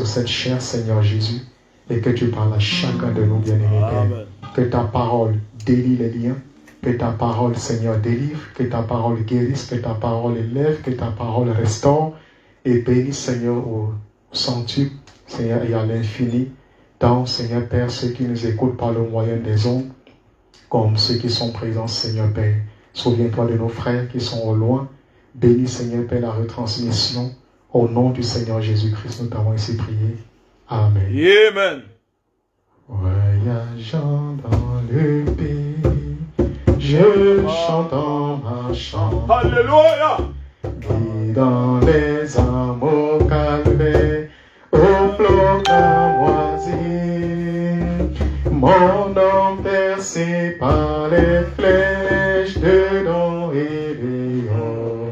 sur cette chair, Seigneur Jésus, et que tu parles à chacun de nous, bien-aimés, Père. Que ta parole délie les liens, que ta parole, Seigneur, délivre, que ta parole guérisse, que ta parole élève, que ta parole restaure, et bénisse, Seigneur, au centuple, Seigneur, et à l'infini, dans, Seigneur Père, ceux qui nous écoutent par le moyen des ondes, comme ceux qui sont présents, Seigneur Père. Souviens-toi de nos frères qui sont au loin. Bénis, Seigneur Père, la retransmission. Au nom du Seigneur Jésus-Christ, nous t'avons ainsi prié. Amen. Amen. Voyageant dans le pays, je chante en marchant. Alléluia. Dans les âmes au calvaire, au flot moisi, mon nom percé par les flèches de don et de Léon.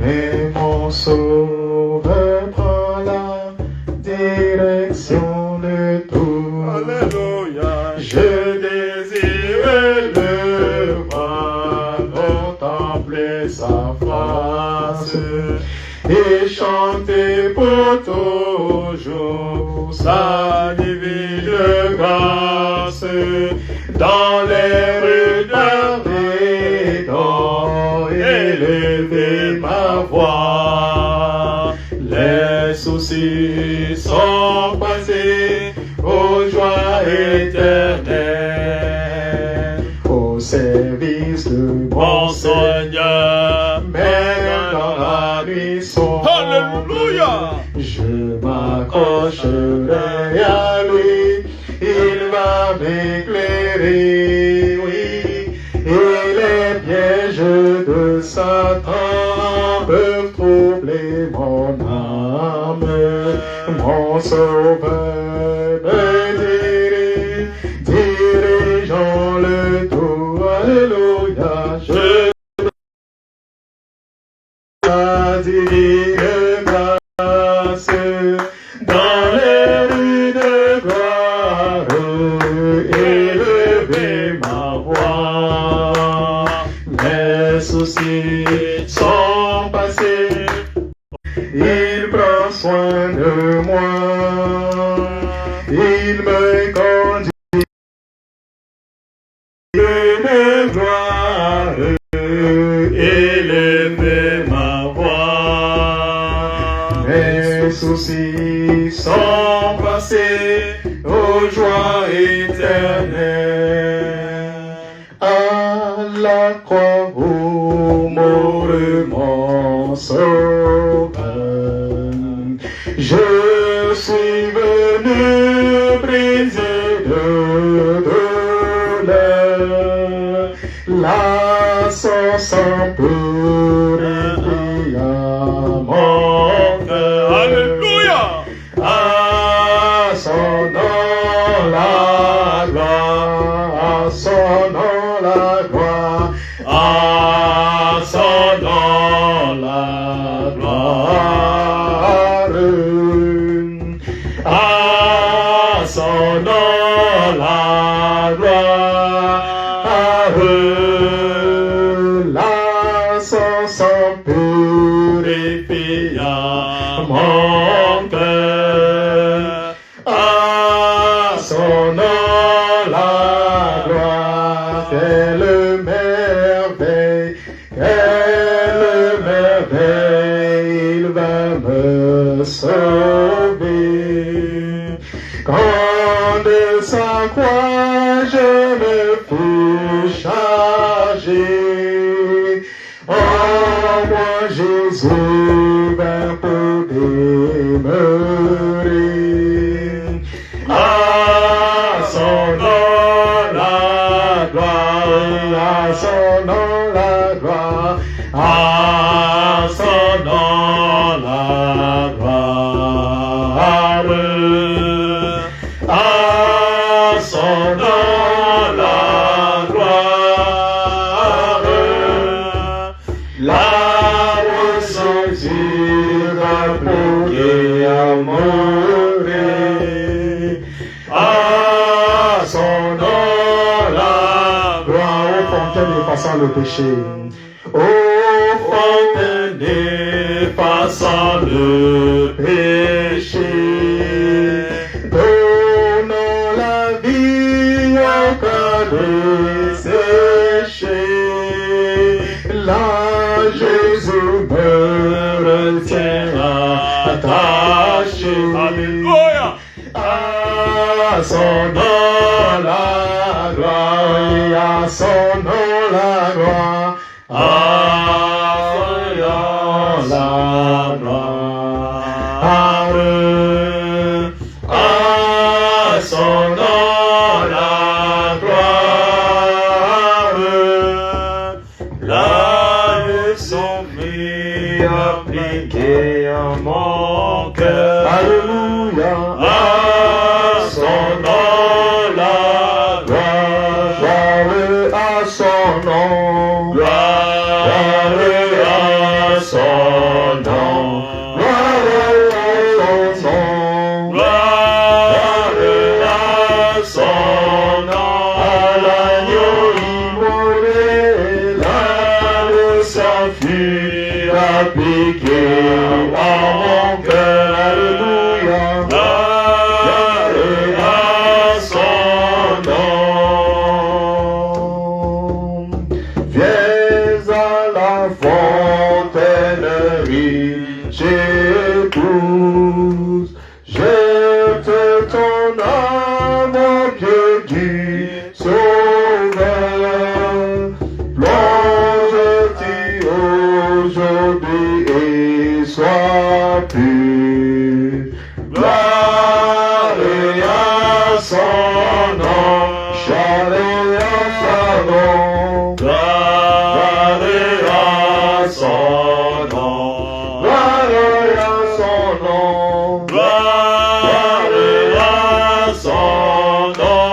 Mais mon sauveur prend la direction de tout. Alléluia. Je désire le voir, contempler sa face et chanter pour toujours sa divine grâce dans les rues d'Arvédon, élever ma voix. Les soucis sont passés aux joies éternelles, au service de mon Seigneur, même dans la nuit sombre. Alléluia. Je m'accrocherai à lui, il va m'éclairer, oui, et les pièges de Satan peuvent troubler mon âme. Mon sauveur me dirigeons le tout, alléluia, je divine grâce dans les rues de gloire, élever ma voix. Mes soucis sont passés, il prend soin de moi, il me conduit de gloire, élever ma voix. Mes soucis sont passés aux joies éternelles. À la croix où mourut mon sauveur, je suis venu briser de douleur. Là, son sang purifie mon cœur. Alléluia. À son nom la gloire, à son nom la gloire, à son nom la gloire, à son nom la gloire, là son sang purifia mon cœur, à son nom la gloire. Quelle merveille, il va me sauver. Quand de sa croix je me fus chargé, en moi Jésus vint pour demeurer. À son nom la gloire, à son nom la gloire, à son nom la gloire, à son nom la gloire, là où son Dieu va pour mourir. À son nom la gloire, ô fontaine effaçant le péché, ô fontaine effaçant le péché. nous tient attachés. Alléluia. À son nom la gloire, à son nom la gloire, à la gloire, à son nom la gloire, la leçon vie appliquée à mon cœur. Alléluia. À son nom la gloire, gloire à son nom, gloire à son nom, gloire à son nom, à l'agneau immolé, la leçon fut appliquée à mon cœur. Alléluia. Gloire à son nom. Viens à la fontaine riche et douce, jette ton âme aux pieds du Sauveur, plonge-t'y aujourd'hui et sois pur. Gloire à son nom, chalet à son nom, gloire à son nom, gloire à son nom, gloire à son nom,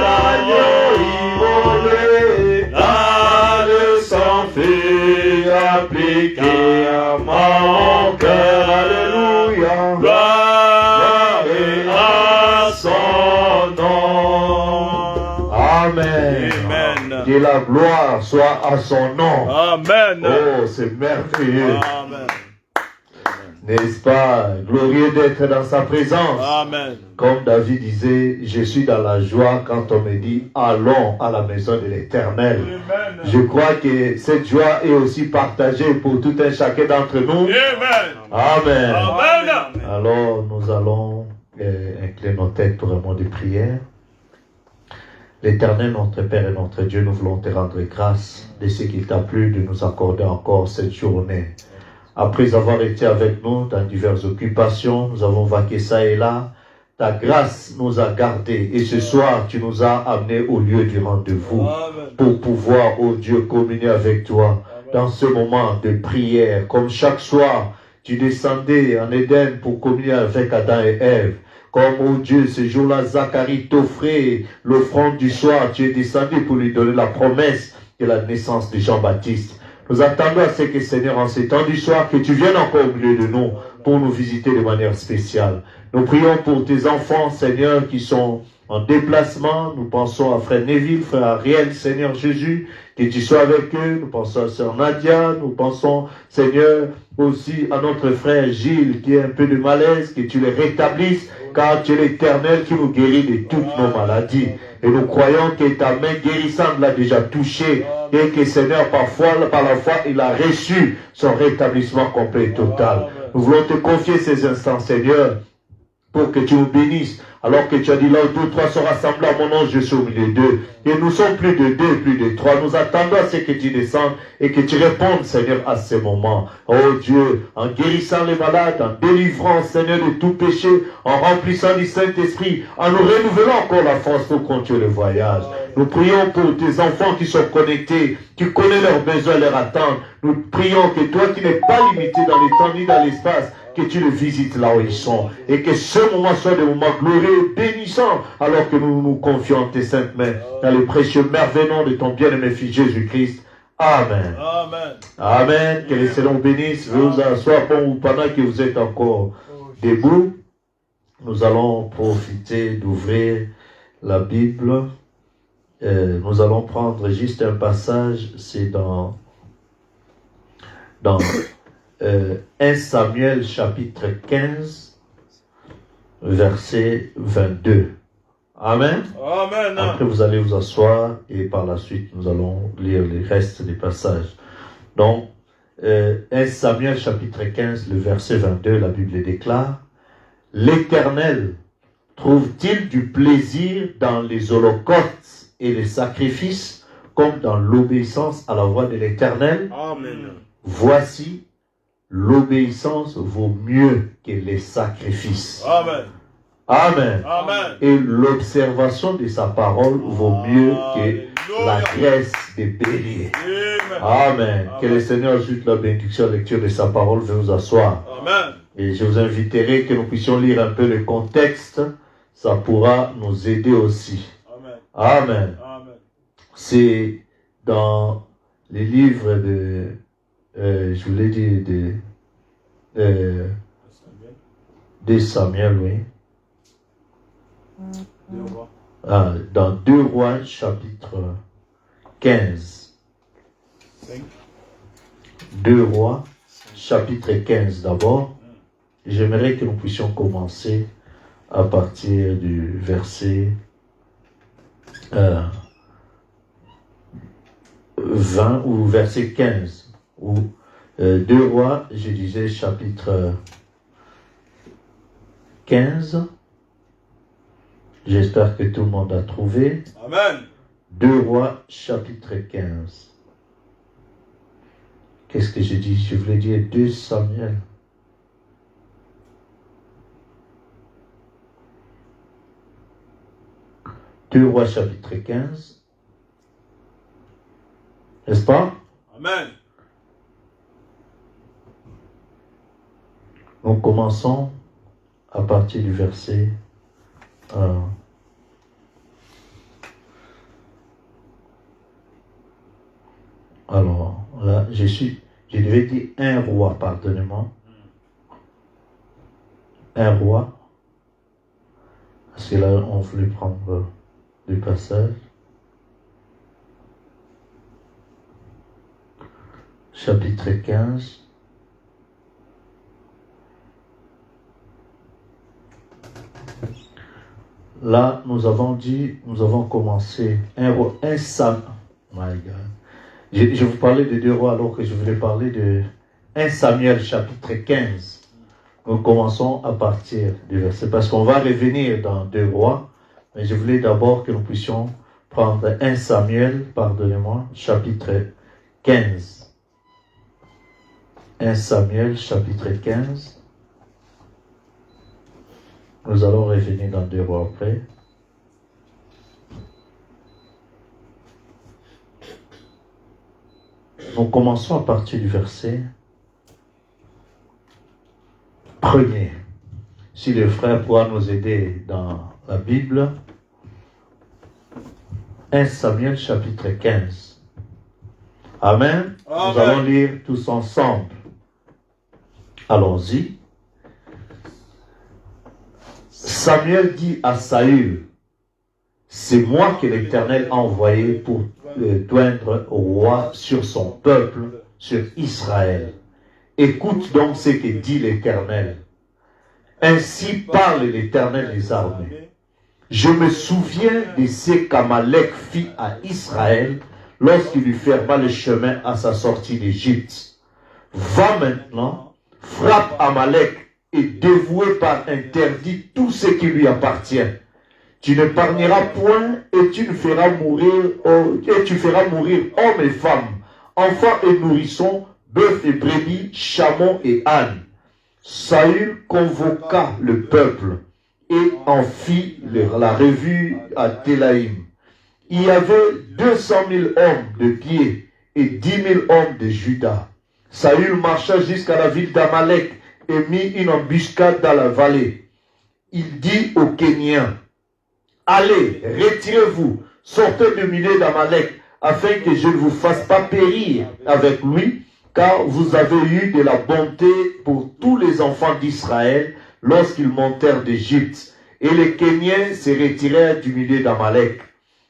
l'agneau immolé, la leçon fut appliquée à mon cœur. Alléluia. Gloire à son nom. Amen. Amen. Que la gloire soit à son nom. Amen. Oh, c'est merveilleux. Amen. N'est-ce pas? Glorieux d'être dans sa présence. Amen. Comme David disait, je suis dans la joie quand on me dit allons à la maison de l'Éternel. Amen. Je crois que cette joie est aussi partagée pour tout un chacun d'entre nous. Amen. Amen. Amen. Alors nous allons incliner nos têtes pour un mot de prière. L'Éternel, notre Père et notre Dieu, nous voulons te rendre grâce de ce qu'il t'a plu de nous accorder encore cette journée. Après avoir été avec nous dans diverses occupations, nous avons vaqué ça et là. Ta grâce nous a gardés et ce soir, tu nous as amenés au lieu du rendez-vous pour pouvoir, oh Dieu, communier avec toi dans ce moment de prière. Comme chaque soir, tu descendais en Éden pour communier avec Adam et Ève. Comme, oh Dieu, ce jour-là, Zacharie t'offrait l'offrande du soir. Tu es descendu pour lui donner la promesse de la naissance de Jean-Baptiste. Nous attendons à ce que, Seigneur, en ces temps du soir, que tu viennes encore au milieu de nous pour nous visiter de manière spéciale. Nous prions pour tes enfants, Seigneur, qui sont en déplacement. Nous pensons à frère Neville, frère Ariel, Seigneur Jésus, que tu sois avec eux. Nous pensons à sœur Nadia. Nous pensons, Seigneur, aussi à notre frère Gilles, qui a un peu de malaise, que tu les rétablisses, car tu es l'Éternel qui nous guérit de toutes nos maladies. Et nous croyons que ta main guérissante l'a déjà touché et que, Seigneur, parfois, par la foi, il a reçu son rétablissement complet et total. Nous voulons te confier ces instants, Seigneur, pour que tu nous bénisses. Alors que tu as dit là où deux, trois sont rassemblés à mon nom, je suis au milieu d'eux. Et nous sommes plus de deux, plus de trois. Nous attendons à ce que tu descendes et que tu répondes, Seigneur, à ces moments. Oh Dieu, en guérissant les malades, en délivrant, Seigneur, de tout péché, en remplissant du Saint-Esprit, en nous renouvelant encore la force pour continuer le voyage. Nous prions pour tes enfants qui sont connectés, qui connaissent leurs besoins, leurs attentes. Nous prions que toi qui n'es pas limité dans le temps ni dans l'espace, que tu les visites là où ils sont. Et que ce moment soit des moments glorieux, bénissants, alors que nous nous confions en tes saintes mains. Dans le précieux merveilleux nom de ton bien-aimé Fils Jésus-Christ. Amen. Amen. Amen. Que le Seigneur bénisse. Vous asseoir pendant que vous êtes encore debout. Nous allons profiter d'ouvrir la Bible. Nous allons prendre juste un passage. C'est dans 1 Samuel chapitre 15, verset 22. Amen. Amen. Après, vous allez vous asseoir et par la suite, nous allons lire les restes des passages. Donc, 1 Samuel chapitre 15, le verset 22, la Bible déclare, « L'Éternel trouve-t-il du plaisir dans les holocaustes et les sacrifices comme dans l'obéissance à la voix de l'Éternel? Amen. Voici, l'obéissance vaut mieux que les sacrifices. Amen. Amen. Amen. Et l'observation de sa parole vaut mieux que la graisse des béliers. Amen. Amen. Que le Seigneur ajoute la bénédiction à la lecture de sa parole. Venez nous asseoir. Amen. Et je vous inviterai que nous puissions lire un peu le contexte. Ça pourra nous aider aussi. Amen. Amen. Amen. C'est dans les livres de, je voulais dire, de Samuel, oui. Dans 2 Rois, chapitre 15. 2 Rois, chapitre 15 d'abord. J'aimerais que nous puissions commencer à partir du verset 20 ou verset 15. Ou 2 Rois, je disais chapitre 15. J'espère que tout le monde a trouvé. Amen. 2 Rois, chapitre 15. Qu'est-ce que j'ai dit? Je voulais dire 2 Samuel. Deux Rois, chapitre 15. N'est-ce pas? Amen. Nous commençons à partir du verset 1. Alors, là, je devais dire 1 roi, pardonnez-moi. 1 roi. Parce que là, on voulait prendre le passage. Chapitre 15. Là, nous avons commencé un Samuel. My God. Je vous parlais de 2 rois alors que je voulais parler de 1 Samuel chapitre 15. Nous commençons à partir du verset, parce qu'on va revenir dans 2 rois, mais je voulais d'abord que nous puissions prendre 1 Samuel, pardonnez-moi, chapitre 15. 1 Samuel chapitre 15. Nous allons revenir dans 2 rois après. Nous commençons à partir du verset 1er. Si le frère pourra nous aider dans la Bible, 1 Samuel chapitre 15. Amen. Amen. Nous allons lire tous ensemble. Allons-y. Samuel dit à Saül, « C'est moi que l'Éternel a envoyé pour doindre au roi sur son peuple, sur Israël. Écoute donc ce que dit l'Éternel. Ainsi parle l'Éternel des armées. Je me souviens de ce qu'Amalek fit à Israël lorsqu'il lui ferma le chemin à sa sortie d'Égypte. Va maintenant, frappe Amalek et dévoué par interdit tout ce qui lui appartient. Tu n'épargneras point et tu feras mourir hommes et femmes, enfants et nourrissons, bœufs et brebis, chameaux et ânes. Saül convoqua le peuple et en fit la revue à Télaïm. Il y avait 200 000 hommes de pied et 10 000 hommes de Juda. Saül marcha jusqu'à la ville d'Amalek et mit une embuscade dans la vallée. Il dit aux Kéniens, « Allez, retirez-vous, sortez du milieu d'Amalek, afin que je ne vous fasse pas périr avec lui, car vous avez eu de la bonté pour tous les enfants d'Israël lorsqu'ils montèrent d'Égypte. » Et les Kéniens se retirèrent du milieu d'Amalek.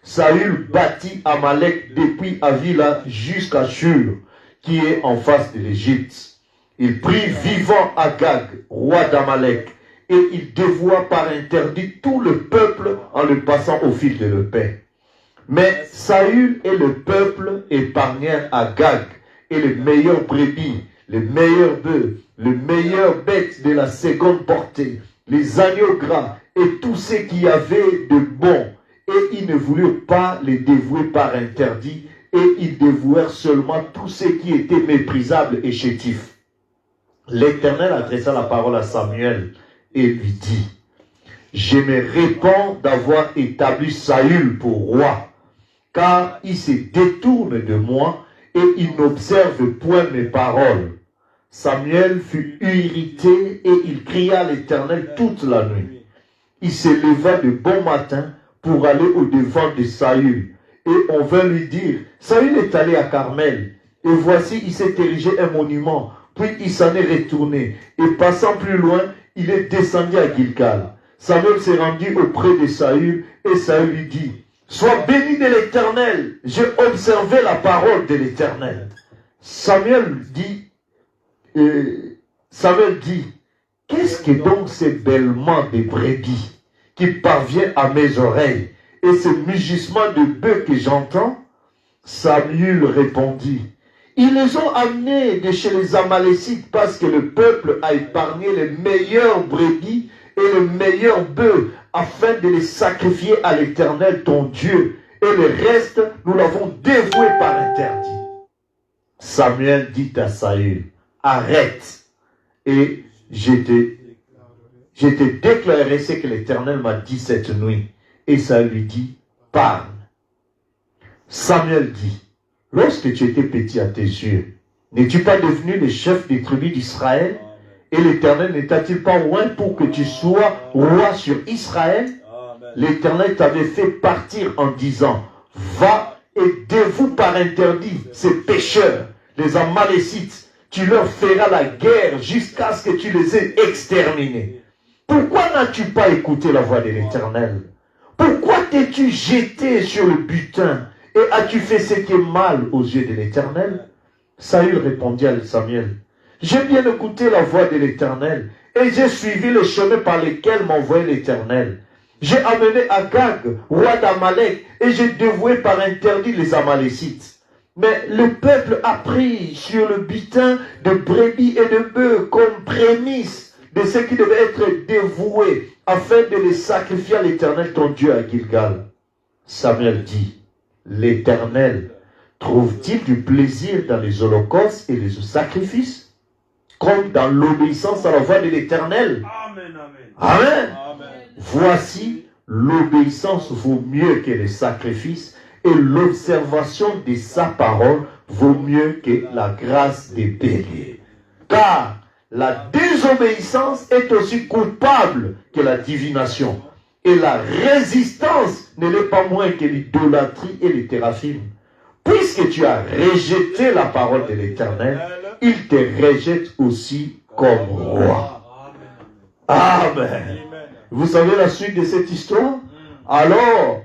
Saül bâtit Amalek depuis Avila jusqu'à Shur, qui est en face de l'Égypte. Il prit vivant Agag, roi d'Amalek, et il dévoua par interdit tout le peuple en le passant au fil de l'épée. Mais Saül et le peuple épargnèrent Agag et les meilleures brebis, les meilleurs bœufs, les meilleures bêtes de la seconde portée, les agneaux gras et tout ce qu'il y avait de bon. Et ils ne voulurent pas les dévouer par interdit, et ils dévouèrent seulement tout ce qui était méprisable et chétif. L'Éternel adressa la parole à Samuel et lui dit, « Je me répands d'avoir établi Saül pour roi, car il se détourne de moi et il n'observe point mes paroles. » Samuel fut irrité et il cria à l'Éternel toute la nuit. Il se leva de bon matin pour aller au-devant de Saül. Et on vint lui dire, Saül est allé à Carmel, et voici il s'est érigé un monument, puis il s'en est retourné, et passant plus loin, il est descendu à Gilgal. Samuel s'est rendu auprès de Saül, et Saül lui dit, sois béni de l'Éternel, j'ai observé la parole de l'Éternel. Samuel dit, qu'est-ce que donc ces bêlements de brebis qui parvient à mes oreilles et ce mugissement de bœufs que j'entends? Samuel répondit, ils les ont amenés de chez les Amalécites parce que le peuple a épargné les meilleurs brebis et les meilleurs bœufs afin de les sacrifier à l'Éternel ton Dieu, et le reste nous l'avons dévoué par interdit. Samuel dit à Saül, arrête, et je te déclarerai ce que l'Éternel m'a dit cette nuit. Et Saül lui dit, parle. Samuel dit, lorsque tu étais petit à tes yeux, n'es-tu pas devenu le chef des tribus d'Israël? Et l'Éternel ne t'a-t-il pas oint pour que tu sois roi sur Israël? L'Éternel t'avait fait partir en disant, va et dévoue par interdit ces pécheurs, les Amalécites. Tu leur feras la guerre jusqu'à ce que tu les aies exterminés. Pourquoi n'as-tu pas écouté la voix de l'Éternel? Pourquoi t'es-tu jeté sur le butin et as-tu fait ce qui est mal aux yeux de l'Éternel? Saül répondit à Samuel, j'ai bien écouté la voix de l'Éternel et j'ai suivi le chemin par lequel m'envoyait l'Éternel. J'ai amené Agag, roi d'Amalek, et j'ai dévoué par interdit les Amalécites. Mais le peuple a pris sur le butin de brebis et de bœufs comme prémisse de ce qui devait être dévoué afin de les sacrifier à l'Éternel ton Dieu à Gilgal. Samuel dit, l'Éternel trouve-t-il du plaisir dans les holocaustes et les sacrifices, comme dans l'obéissance à la voix de l'Éternel? Amen, amen. Amen. Amen. Voici, l'obéissance vaut mieux que les sacrifices et l'observation de sa parole vaut mieux que la grâce des béliers. Car la désobéissance est aussi coupable que la divination. Et la résistance ne l'est pas moins que l'idolâtrie et les téraphimes. Puisque tu as rejeté la parole de l'Éternel, il te rejette aussi comme roi. Amen. Vous savez la suite de cette histoire? Alors,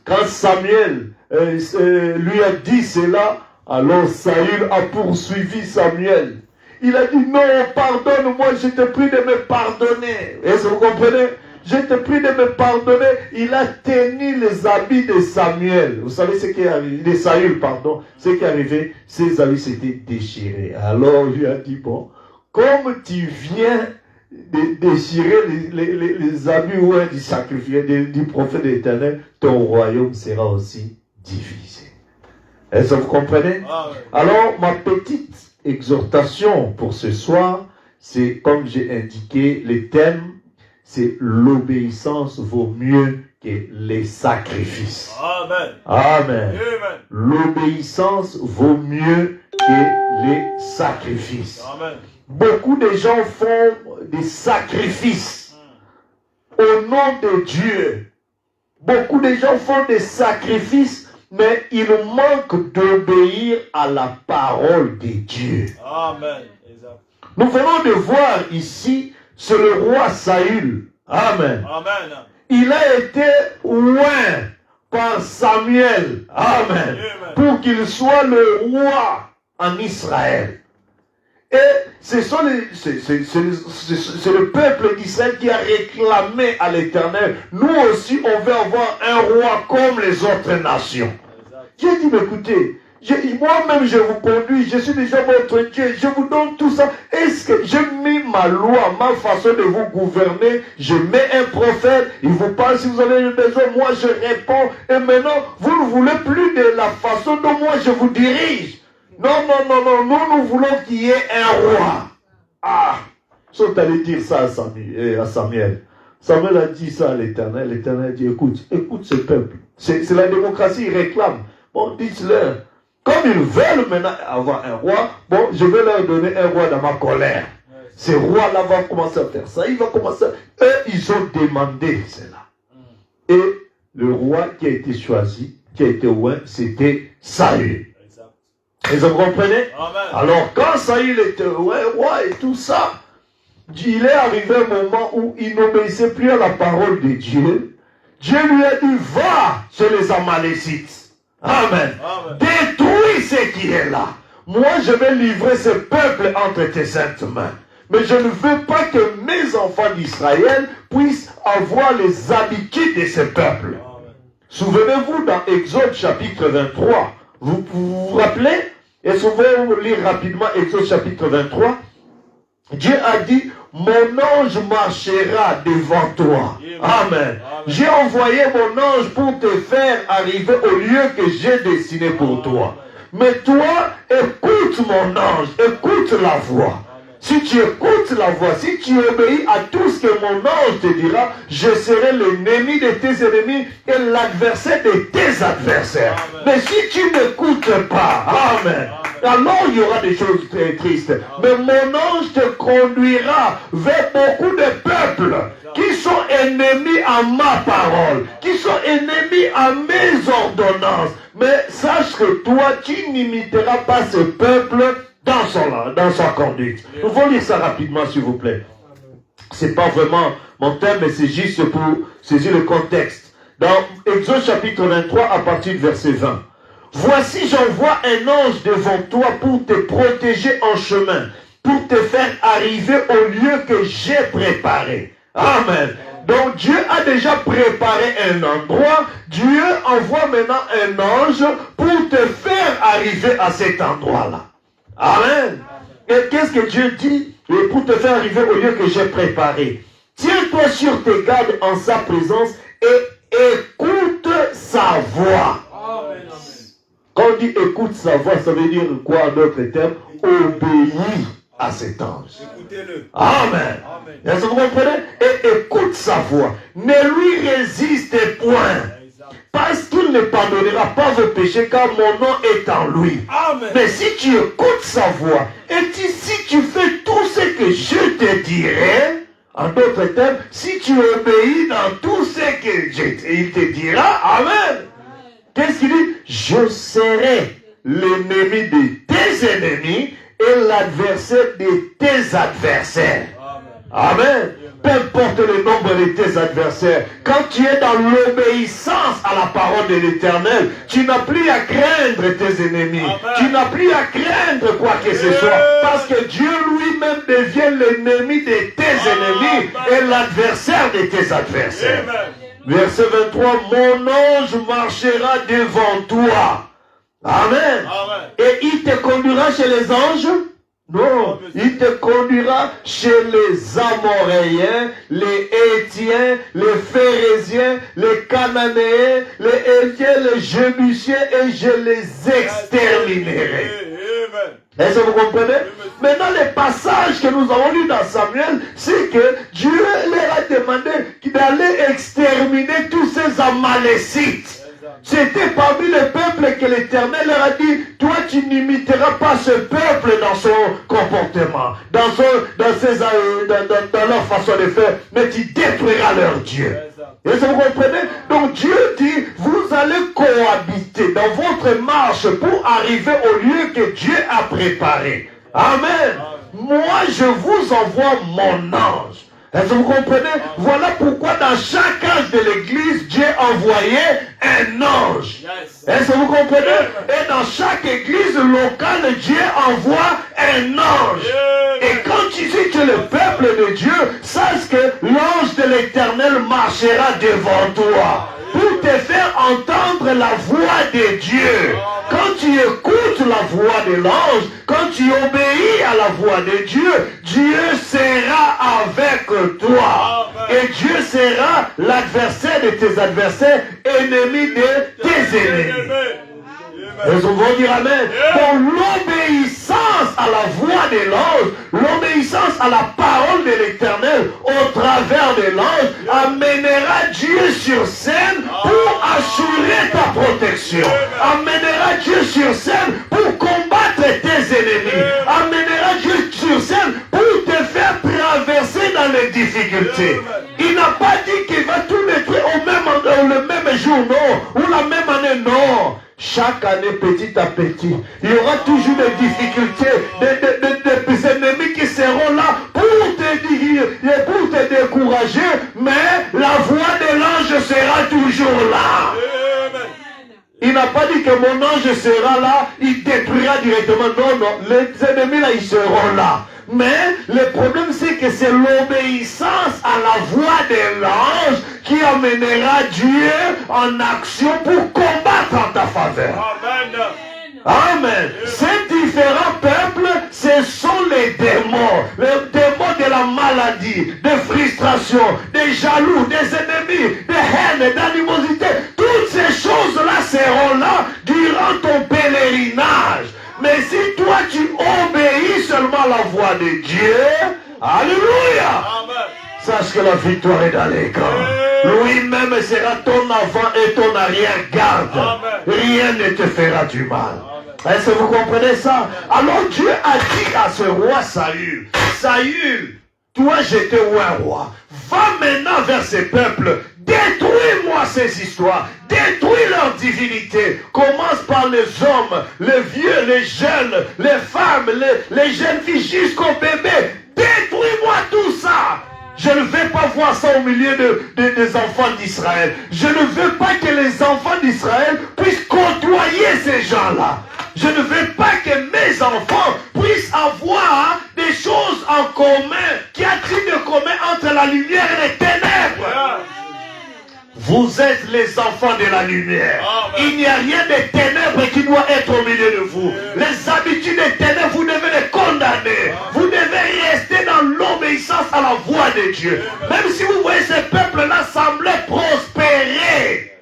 quand Samuel lui a dit cela, alors Saül a poursuivi Samuel. Il a dit, non, pardonne-moi, je te prie de me pardonner. Est-ce que vous comprenez? Je te prie de me pardonner. Il a tenu les habits de Samuel. Vous savez ce qui est arrivé? De Saül, pardon. Ce qui est arrivé, ses habits s'étaient déchirés. Alors, il lui a dit, bon, comme tu viens de déchirer les habits du sacrifié du prophète de l'Éternel, ton royaume sera aussi divisé. Est-ce que vous comprenez? Alors, ma petite exhortation pour ce soir, c'est comme j'ai indiqué, le thème, c'est l'obéissance vaut mieux que les sacrifices. Amen. Amen. Amen. L'obéissance vaut mieux que les sacrifices. Amen. Beaucoup de gens font des sacrifices au nom de Dieu. Beaucoup de gens font des sacrifices, mais ils manquent d'obéir à la parole de Dieu. Amen. Exact. Nous venons de voir ici, c'est le roi Saül. Amen. Amen. Il a été oint par Samuel. Amen. Pour qu'il soit le roi en Israël. Et c'est le peuple d'Israël qui a réclamé à l'Éternel, nous aussi on veut avoir un roi comme les autres nations. J'ai dit, mais écoutez, Moi-même, je vous conduis, je suis déjà votre Dieu, je vous donne tout ça. Est-ce que j'ai mis ma loi, ma façon de vous gouverner? Je mets un prophète, il vous parle si vous avez une besoin, moi je réponds. Et maintenant, vous ne voulez plus de la façon dont moi je vous dirige. Non, nous voulons qu'il y ait un roi. Ah, ils sont allés dire ça à Samuel. Samuel a dit ça à l'Éternel. L'Éternel a dit, écoute ce peuple. C'est la démocratie, ils réclament. Bon, dites-leur. Comme ils veulent maintenant avoir un roi, bon, je vais leur donner un roi dans ma colère. Ce roi-là va commencer à faire ça. Il va commencer à... Eux, ils ont demandé cela. Et le roi qui a été choisi, qui a été oint, c'était Saül. Et vous comprenez? Alors, quand Saül était roi et tout ça, il est arrivé un moment où il n'obéissait plus à la parole de Dieu. Dieu lui a dit, va chez les Amalécites. Amen. Détruis ce qui est là. Moi, je vais livrer ce peuple entre tes saintes mains. Mais je ne veux pas que mes enfants d'Israël puissent avoir les habitudes de ce peuple. Souvenez-vous dans Exode chapitre 23. Vous vous rappelez? Et souvent, on lit rapidement Exode chapitre 23. Dieu a dit, mon ange marchera devant toi. Amen. J'ai envoyé mon ange pour te faire arriver au lieu que j'ai destiné pour toi. Mais toi, écoute mon ange, écoute la voix. Si tu écoutes la voix, si tu obéis à tout ce que mon ange te dira, je serai l'ennemi de tes ennemis et l'adversaire de tes adversaires. Amen. Mais si tu n'écoutes pas, amen, alors il y aura des choses très tristes. Mais mon ange te conduira vers beaucoup de peuples qui sont ennemis à ma parole, qui sont ennemis à mes ordonnances. Mais sache que toi, tu n'imiteras pas ce peuple dans sa conduite. Nous allons lire ça rapidement, s'il vous plaît. C'est pas vraiment mon thème, mais c'est juste pour saisir le contexte. Dans Exode chapitre 23, à partir du verset 20. Voici, j'envoie un ange devant toi pour te protéger en chemin, pour te faire arriver au lieu que j'ai préparé. Amen. Donc Dieu a déjà préparé un endroit. Dieu envoie maintenant un ange pour te faire arriver à cet endroit-là. Amen. Et qu'est-ce que Dieu dit? Et pour te faire arriver au lieu que j'ai préparé. Tiens-toi sur tes gardes en sa présence et écoute sa voix. Amen. Quand on dit écoute sa voix, ça veut dire quoi en d'autres termes? Obéis à cet ange. Écoutez-le. Amen. Est-ce que vous comprenez? Et écoute sa voix. Ne lui résiste point. Parce qu'il ne pardonnera pas vos péchés, car mon nom est en lui. Amen. Mais si tu écoutes sa voix, et si tu fais tout ce que je te dirai, en d'autres termes, si tu obéis dans tout ce qu'il te dira, amen. Qu'est-ce qu'il dit? Je serai l'ennemi de tes ennemis et l'adversaire de tes adversaires. Amen. Amen. Peu importe le nombre de tes adversaires, quand tu es dans l'obéissance à la parole de l'Éternel, tu n'as plus à craindre tes ennemis. Amen. Tu n'as plus à craindre quoi que ce soit. Parce que Dieu lui-même devient l'ennemi de tes ennemis et l'adversaire de tes adversaires. Amen. Verset 23, mon ange marchera devant toi. Amen. Amen. Et il te conduira chez les anges. Non, il te conduira chez les Amoréens, les Hétiens, les Phérésiens, les Cananéens, les Hétiens, les Jébusiens, et je les exterminerai. Est-ce que vous comprenez? Maintenant, les passages que nous avons lus dans Samuel, c'est que Dieu leur a demandé d'aller exterminer tous ces Amalécites. C'était parmi les peuples que l'Éternel leur a dit, toi tu n'imiteras pas ce peuple dans son comportement, dans leur façon de faire, mais tu détruiras leur Dieu. Est-ce que vous comprenez? Donc Dieu dit, vous allez cohabiter dans votre marche pour arriver au lieu que Dieu a préparé. Amen. Moi je vous envoie mon ange. Est-ce que vous comprenez? Voilà pourquoi dans chaque âge de l'église, Dieu envoyait un ange. Est-ce que vous comprenez? Et dans chaque église locale, Dieu envoie un ange. Et quand tu dis que le peuple de Dieu, sache que l'ange de l'Éternel marchera devant toi pour te faire entendre la voix de Dieu. Quand tu écoutes la voix de l'ange, quand tu obéis à la voix de Dieu, Dieu sera avec toi. Et Dieu sera l'adversaire de tes adversaires, ennemi de tes ennemis. Les autres vont dire Amen. Donc l'obéissance à la voix de l'ange, l'obéissance à la parole de l'Éternel au travers de l'ange amènera Dieu sur scène pour assurer ta protection. Amènera Dieu sur scène pour combattre tes ennemis. Amènera Dieu sur scène pour te faire traverser dans les difficultés. Il n'a pas dit qu'il va tout détruire le même jour, non, ou la même année, non. Chaque année, petit à petit, il y aura toujours des difficultés, des ennemis qui seront là pour te décourager, mais la voix de l'ange sera toujours là. Il n'a pas dit que mon ange sera là, il détruira directement. Non, non, les ennemis là, ils seront là. Mais le problème, c'est que c'est l'obéissance à la voix de l'ange qui amènera Dieu en action pour combattre en ta faveur. Amen. Amen. Ces différents peuples, ce sont les démons de la maladie, de frustration, des jaloux, des ennemis, de haine, d'animosité. Toutes ces choses-là seront là durant ton pèlerinage. Mais si toi tu obéis seulement à la voix de Dieu, alléluia, sache que la victoire est dans les camps. Lui-même sera ton avant et ton arrière-garde. Rien ne te fera du mal. Est-ce que vous comprenez ça? Alors Dieu a dit à ce roi Saül, Saül, toi j'étais un roi, va maintenant vers ces peuples, détruis-moi ces histoires, détruis leur divinité. Commence par les hommes, les vieux, les jeunes, les femmes, les jeunes filles jusqu'aux bébés. Détruis-moi tout ça. Je ne veux pas voir ça au milieu des enfants d'Israël. Je ne veux pas que les enfants d'Israël puissent côtoyer ces gens-là. Je ne veux pas que mes enfants puissent avoir des choses en commun. Qu'y a-t-il de commun entre la lumière et les ténèbres? Vous êtes les enfants de la lumière. Il n'y a rien de ténèbres qui doit être au milieu de vous. Les habitudes des ténèbres, vous devez les condamner. Vous devez rester dans l'obéissance à la voix de Dieu. Même si vous voyez ces peuples-là sembler prospérer,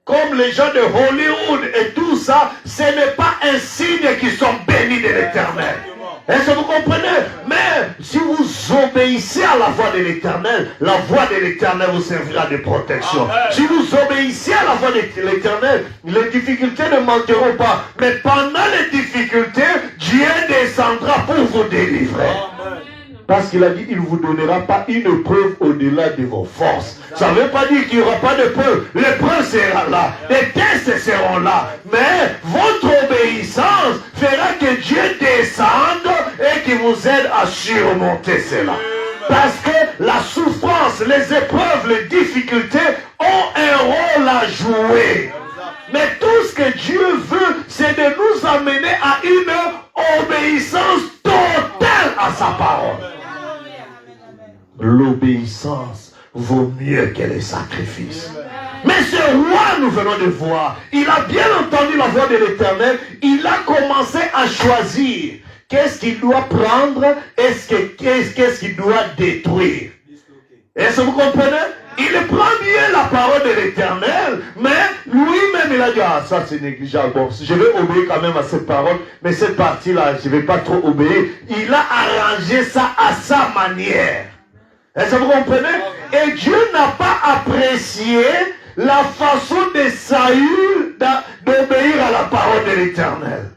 comme les gens de Hollywood et tout ça, ce n'est pas un signe qu'ils sont bénis de l'Éternel. Est-ce que vous comprenez? Mais si vous obéissez à la voix de l'Éternel, la voix de l'Éternel vous servira de protection. Si vous obéissez à la voix de l'Éternel, les difficultés ne manqueront pas. Mais pendant les difficultés, Dieu descendra pour vous délivrer. Parce qu'il a dit, il ne vous donnera pas une preuve au-delà de vos forces. Ça ne veut pas dire qu'il n'y aura pas de preuve. L'épreuve sera là. Les tests seront là. Mais votre obéissance fera que Dieu descende et qu'il vous aide à surmonter cela. Parce que la souffrance, les épreuves, les difficultés ont un rôle à jouer. Mais tout ce que Dieu veut, c'est de nous amener à une obéissance totale à sa parole. L'obéissance vaut mieux que les sacrifices. Mais ce roi, nous venons de voir, il a bien entendu la voix de l'Éternel, il a commencé à choisir qu'est-ce qu'il doit prendre et qu'est-ce qu'il doit détruire. Est-ce que vous comprenez? Il prend bien la parole de l'Éternel, mais lui-même il a dit, ah ça c'est négligeable, bon, je vais obéir quand même à cette parole, mais cette partie-là, je ne vais pas trop obéir. Il a arrangé ça à sa manière. Est-ce que vous comprenez? Et Dieu n'a pas apprécié la façon de Saül d'obéir à la parole de l'Éternel.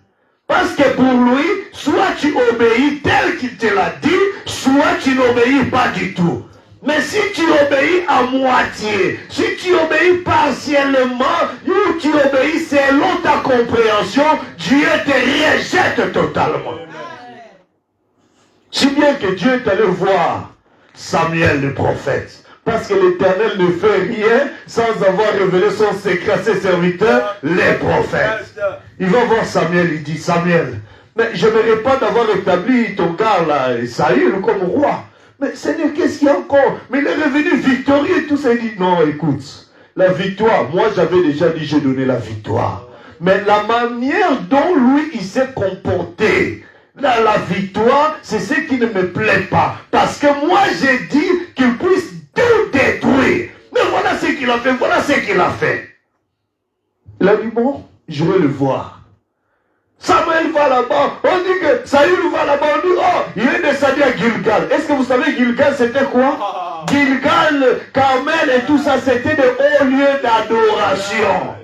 Parce que pour lui, soit tu obéis tel qu'il te l'a dit, soit tu n'obéis pas du tout. Mais si tu obéis à moitié, si tu obéis partiellement, ou tu obéis selon ta compréhension, Dieu te rejette totalement. Si bien que Dieu est allé voir Samuel le prophète. Parce que l'Éternel ne fait rien sans avoir révélé son secret à ses serviteurs, les prophètes. Il va voir Samuel, il dit, Samuel, mais je n'aimerais pas d'avoir établi ton gars là, Saül comme roi. Mais Seigneur, qu'est-ce qu'il y a encore? Mais il est revenu victorieux et tout ça. Il dit, non, écoute, la victoire, moi j'avais déjà dit, j'ai donné la victoire. Mais la manière dont lui, il s'est comporté dans la victoire, c'est ce qui ne me plaît pas. Parce que moi, j'ai dit qu'il puisse tout détruire. Mais voilà ce qu'il a fait, voilà ce qu'il a fait. Il a dit, bon, je vais le voir. Samuel va là-bas, on dit que Saül va là-bas, on dit, oh, il est descendu à Gilgal. Est-ce que vous savez Gilgal c'était quoi? Gilgal, Carmel et tout ça, c'était de hauts lieux d'adoration.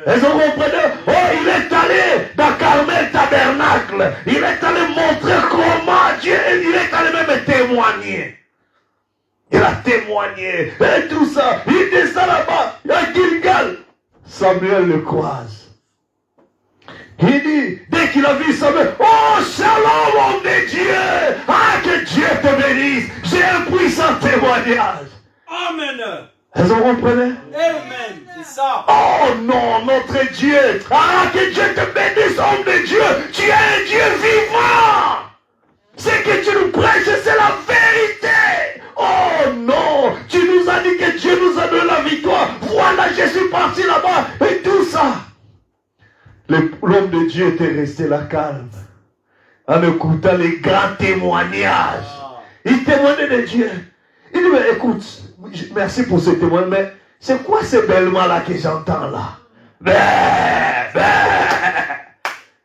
Est-ce que vous comprenez? Oh, il est allé dans Carmel Tabernacle. Il est allé montrer comment Dieu, il est allé même témoigner. Il a témoigné et tout ça. Il descend là-bas, à Gilgal. Samuel le croise. Il dit, dès qu'il a vu Samuel, oh, shalom, homme de Dieu. Ah, que Dieu te bénisse. J'ai un puissant témoignage. Amen. Est-ce que vous comprenez? Amen. C'est ça. Oh non, notre Dieu. Ah, que Dieu te bénisse, homme de Dieu. Tu es un Dieu vivant. Ce que tu nous prêches, c'est la vérité. Oh non, tu nous as dit que Dieu nous a donné la victoire. Voilà, je suis parti là-bas et tout ça. L'homme de Dieu était resté là calme en écoutant les grands témoignages. Il témoignait de Dieu. Il dit, mais écoute, merci pour ce témoignage, mais c'est quoi ce bêlement là que j'entends là?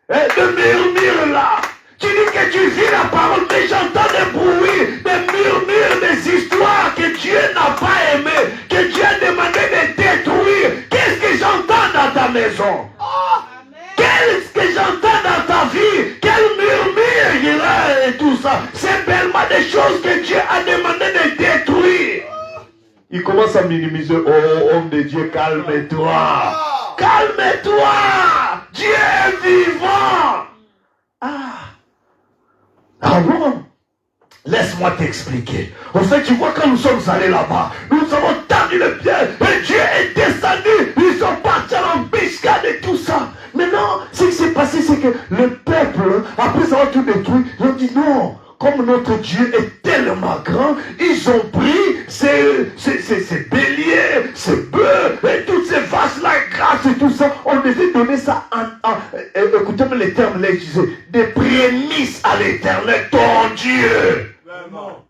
De murmures là. Tu dis que tu vis la parole, mais j'entends des bruits, des murmures, des histoires que Dieu n'a pas aimé, que Dieu a demandé de détruire. Qu'est-ce que j'entends dans ta maison? Qu'est-ce que j'entends dans ta vie? Quel murmure il y a et tout ça? C'est bellement des choses que Dieu a demandé de détruire. Il commence à minimiser. Oh, homme de Dieu, calme-toi. Calme-toi. Dieu est vivant. Ah bon? Laisse-moi t'expliquer. En fait, tu vois, quand nous sommes allés là-bas, nous avons tendu le pied et Dieu est descendu. Ils sont partis à l'embuscade et tout ça. Maintenant, ce qui s'est passé, c'est que le peuple, après avoir tout détruit, ils ont dit non. Comme notre Dieu est tellement grand, ils ont pris ces béliers, ces bœufs, et toutes ces vaches-là, grâce et tout ça. On devait donner ça écoutez-moi les termes là, des prémices à l'Éternel, ton Dieu. Vraiment.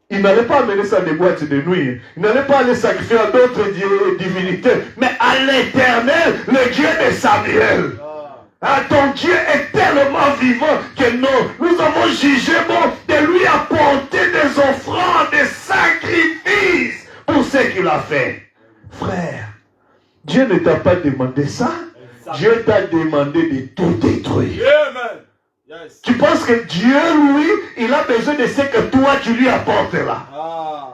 Il n'allait pas amener ça des boîtes de nuit. Il n'allait pas aller sacrifier à d'autres divinités, mais à l'Éternel, le Dieu de Samuel. Ah, ton Dieu est tellement vivant que nous avons jugé bon de lui apporter des offrandes, des sacrifices pour ce qu'il a fait. Frère, Dieu ne t'a pas demandé ça. Dieu t'a demandé de tout détruire. Amen. Yes. Tu penses que Dieu, lui, il a besoin de ce que toi tu lui apportes là.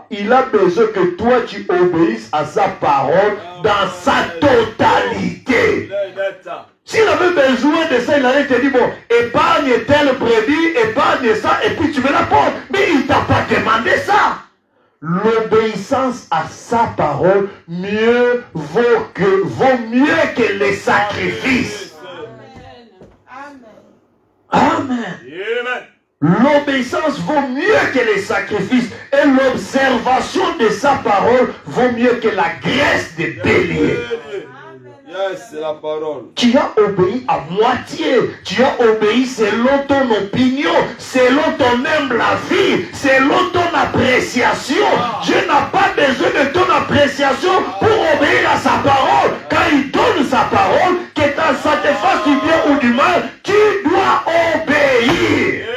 Il a besoin que toi tu obéisses à sa parole dans sa totalité. S'il avait besoin de ça, il allait te dire, bon, épargne telle brebis, épargne ça, et puis tu me l'apportes. Mais il ne t'a pas demandé ça. L'obéissance à sa parole vaut mieux que les sacrifices. Amen. L'obéissance vaut mieux que les sacrifices. Et l'observation de sa parole vaut mieux que la graisse des béliers. Yes, c'est la parole. Tu as obéi à moitié. Tu as obéi selon ton opinion, selon ton humble avis, selon ton appréciation. Dieu n'a pas besoin de ton appréciation pour obéir à sa parole. Quand il donne sa parole, que ça te fasse du bien ou du mal, tu dois obéir.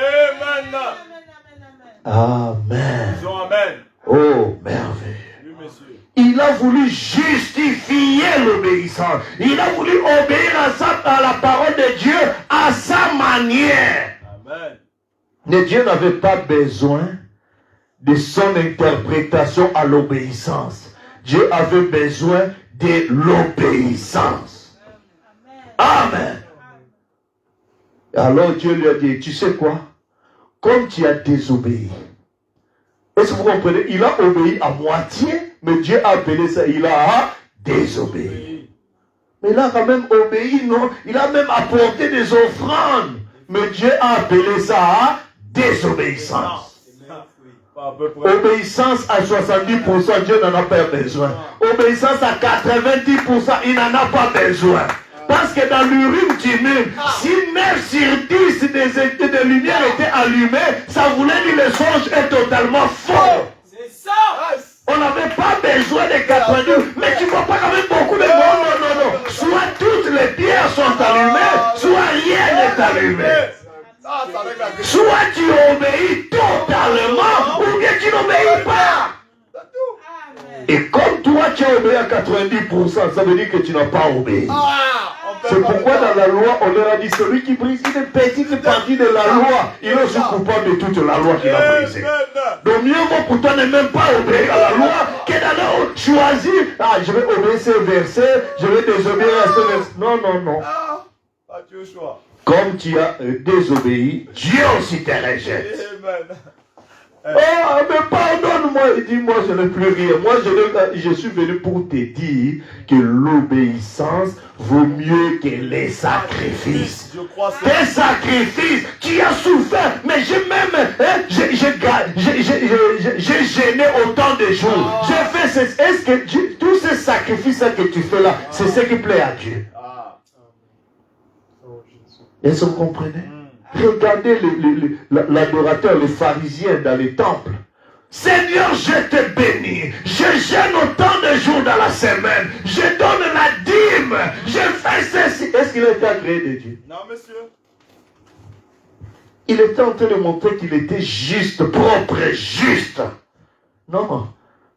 Amen. Amen. Oh, merveille. Oui, monsieur. Il a voulu justifier l'obéissance. Il a voulu obéir à la parole de Dieu à sa manière. Amen. Mais Dieu n'avait pas besoin de son interprétation à l'obéissance. Dieu avait besoin de l'obéissance. Amen. Alors Dieu lui a dit, tu sais quoi? Comme tu as désobéi. Est-ce que vous comprenez? Il a obéi à moitié, mais Dieu a appelé ça, il a désobéi. Mais il a quand même obéi, non? Il a même apporté des offrandes. Mais Dieu a appelé ça désobéissance. Obéissance à 70%, Dieu n'en a pas besoin. Obéissance à 90%, il n'en a pas besoin. Parce que dans l'urine d'Imune, si 9 sur 10 des lumières étaient allumées, ça voulait dire que le songe est totalement faux. C'est ça. On n'avait pas besoin de 92. Mais tu vois pas quand même beaucoup de monde. Non. Soit toutes les pierres sont allumées, soit rien n'est allumé. Soit tu obéis totalement, ou bien tu n'obéis pas. Et comme toi tu as obéi à 90%, ça veut dire que tu n'as pas obéi. C'est pourquoi dans la loi, on leur a dit celui qui brise une petite partie de la loi, il est aussi coupable de toute la loi qu'il a brisée. Donc mieux vaut pour toi ne même pas obéir à la loi que d'aller choisir. Ah, je vais obéir ce verset, je vais désobéir à ce verset. Non. Tu as le choix. Comme tu as désobéi, Dieu aussi te rejette. Oh, mais pardonne-moi. Il dit, moi, je n'ai plus rien. Moi, je suis venu pour te dire que l'obéissance vaut mieux que les sacrifices. Tes sacrifices, tu as souffert, mais j'ai même, j'ai gêné autant de jours. J'ai fait, est-ce que tous ces sacrifices que tu fais là, c'est ce qui plaît à Dieu? Est-ce que vous comprenez? Regardez l'adorateur, les pharisiens dans les temples. Seigneur, je te bénis. Je gêne autant de jours dans la semaine. Je donne la dîme. Je fais ceci. Est-ce qu'il était agréé de Dieu? Non, monsieur. Il était en train de montrer qu'il était juste, propre et juste. Non.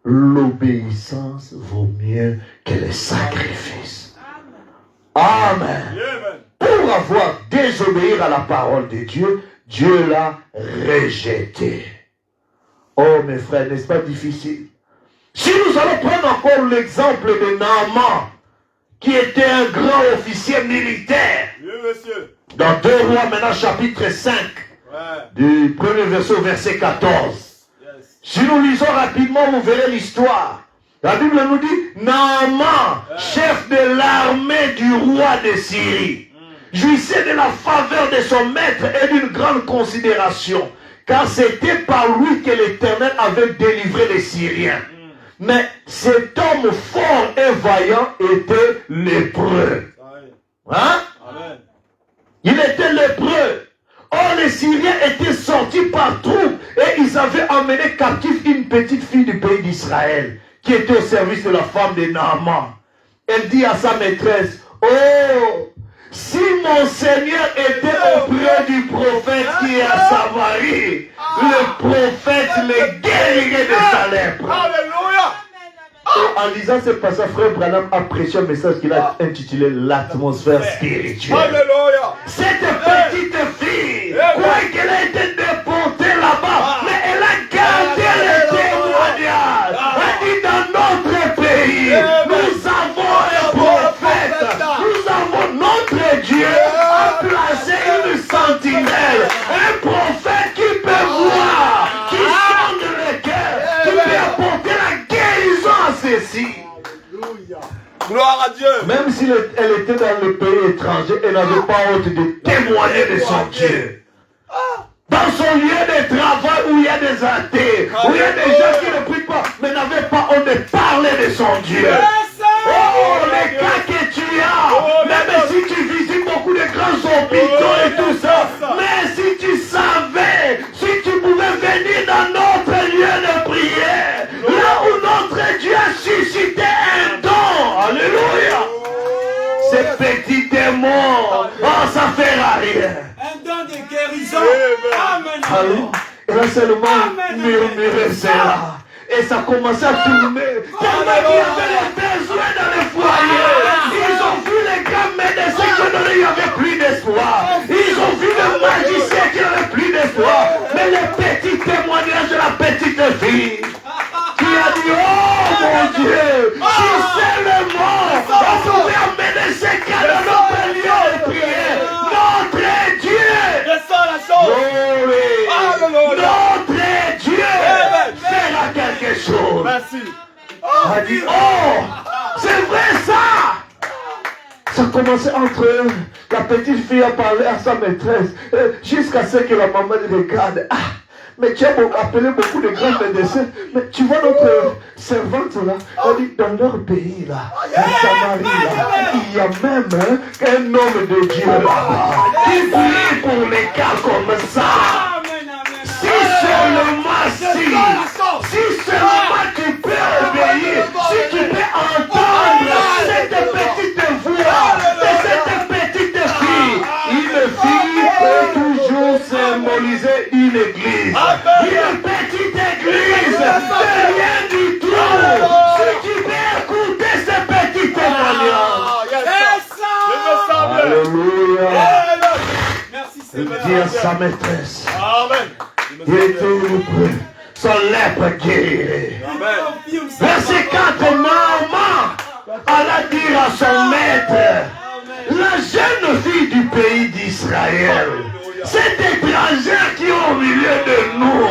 L'obéissance vaut mieux que les sacrifices. Amen. Pour avoir désobéi à la parole de Dieu, Dieu l'a rejeté. Oh mes frères, n'est-ce pas difficile? Si nous allons prendre encore l'exemple de Naaman, qui était un grand officier militaire. Oui, monsieur. Dans 2 Rois, maintenant chapitre 5, du premier verset au verset 14. Si nous lisons rapidement, vous verrez l'histoire. La Bible nous dit, Naaman, chef de l'armée du roi de Syrie, jouissait de la faveur de son maître et d'une grande considération, car c'était par lui que l'Éternel avait délivré les Syriens. Mais cet homme fort et vaillant était lépreux. Hein? Amen. Il était lépreux. Or, les Syriens étaient sortis par troupes et ils avaient emmené captif une petite fille du pays d'Israël qui était au service de la femme de Naaman. Elle dit à sa maîtresse, oh, si mon Seigneur était auprès du prophète qui est à Samarie, le prophète le guérirait de sa lèpre. Alléluia. Et en lisant ce passage, frère Branham a prêché un message qu'il a intitulé l'atmosphère spirituelle. Alléluia. Cette petite fille, quoi qu'elle ait été déportée là-bas, mais elle a gardé le témoignage. Elle dit dans notre pays, nous avons un prophète, nous avons notre Dieu a placé une sentinelle, un prophète qui peut voir, qui sonde le cœur, qui peut apporter la guérison à ceci. Gloire à Dieu. Même si elle était dans le pays étranger, elle n'avait pas honte de témoigner de son Dieu. Dans son lieu de travail où il y a des athées, où il y a des gens qui ne prient pas, mais n'avaient pas honte de parler de son Dieu. Oh, les cas que tu as, même si tu visites beaucoup de grands hôpitaux et tout ça, mais si tu savais, si tu pouvais venir dans notre lieu de prière, là où notre Dieu a suscité un don, alléluia, ces petits démons, oh, ça fait rien. Un don de guérison. Amen. Alors, elle a seulement murmuré cela. Et ça commençait à tourner. Tellement qu'il y avait les besoins dans les foyers. Ils ont vu les grands médecins qui n'avaient plus d'espoir. Ils ont vu les magiciens qui n'avaient plus d'espoir. Mais les petits témoignages de la petite fille qui a dit, oh mon Dieu, si seulement on pouvait amener ces cas dans notre lieu de prière. Notre Dieu. Descends la chose. Glory. Notre Dieu fera quelque chose. Merci. Elle a dit, oh, c'est vrai ça. Ça commençait entre eux. La petite fille a parlé à sa maîtresse jusqu'à ce que la maman regarde. Ah, mais tu as appelé beaucoup de grands médecins. Mais tu vois notre servante là, elle dit dans leur pays là, en Samarie là, il y a même un homme de Dieu là, qui prie pour les cas comme ça. Si seulement tu peux obéir, si tu peux entendre cette petite voix de cette petite fille, une fille peut toujours symboliser une église. Une petite église, c'est rien du tout. Si tu peux écouter ce petit témoignage. Alléluia. Il dit à sa maîtresse, il était lépreux, son lèpre guérit. Verset 4, Naaman alla dire à son maître, la jeune fille du pays d'Israël, cette étrangère qui est au milieu de nous,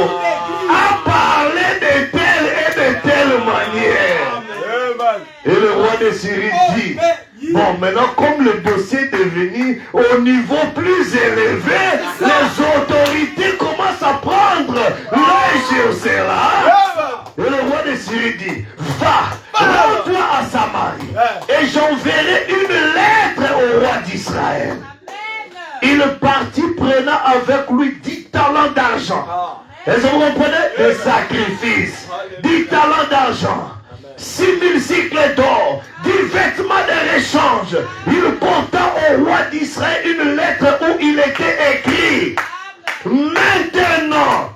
a parlé de telle et de telle manière. Et le roi de Syrie dit, bon, maintenant, comme le dossier est devenu au niveau plus élevé, les autorités commencent à prendre l'œil sur cela. Et le roi de Syrie dit, va, rends-toi à Samarie, et j'enverrai une lettre au roi d'Israël. Il partit prenant avec lui 10 talents d'argent. Est-ce que vous comprenez? Le sacrifice. 10 talents d'argent. 6000 cycles d'or, 10 vêtements de réchange. Il porta au roi d'Israël une lettre où il était écrit, maintenant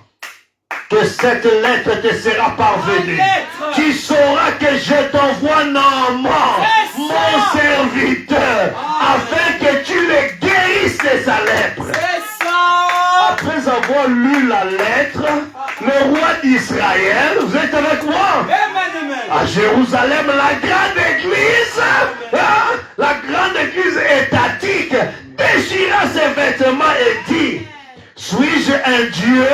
que cette lettre te sera parvenue, tu sauras que je t'envoie Naaman, mon serviteur, afin que tu le guérisses de sa lèpre. Après avoir lu la lettre, le roi d'Israël, vous êtes avec moi? À Jérusalem, la grande église, la grande église étatique, déchira ses vêtements et dit, suis-je un Dieu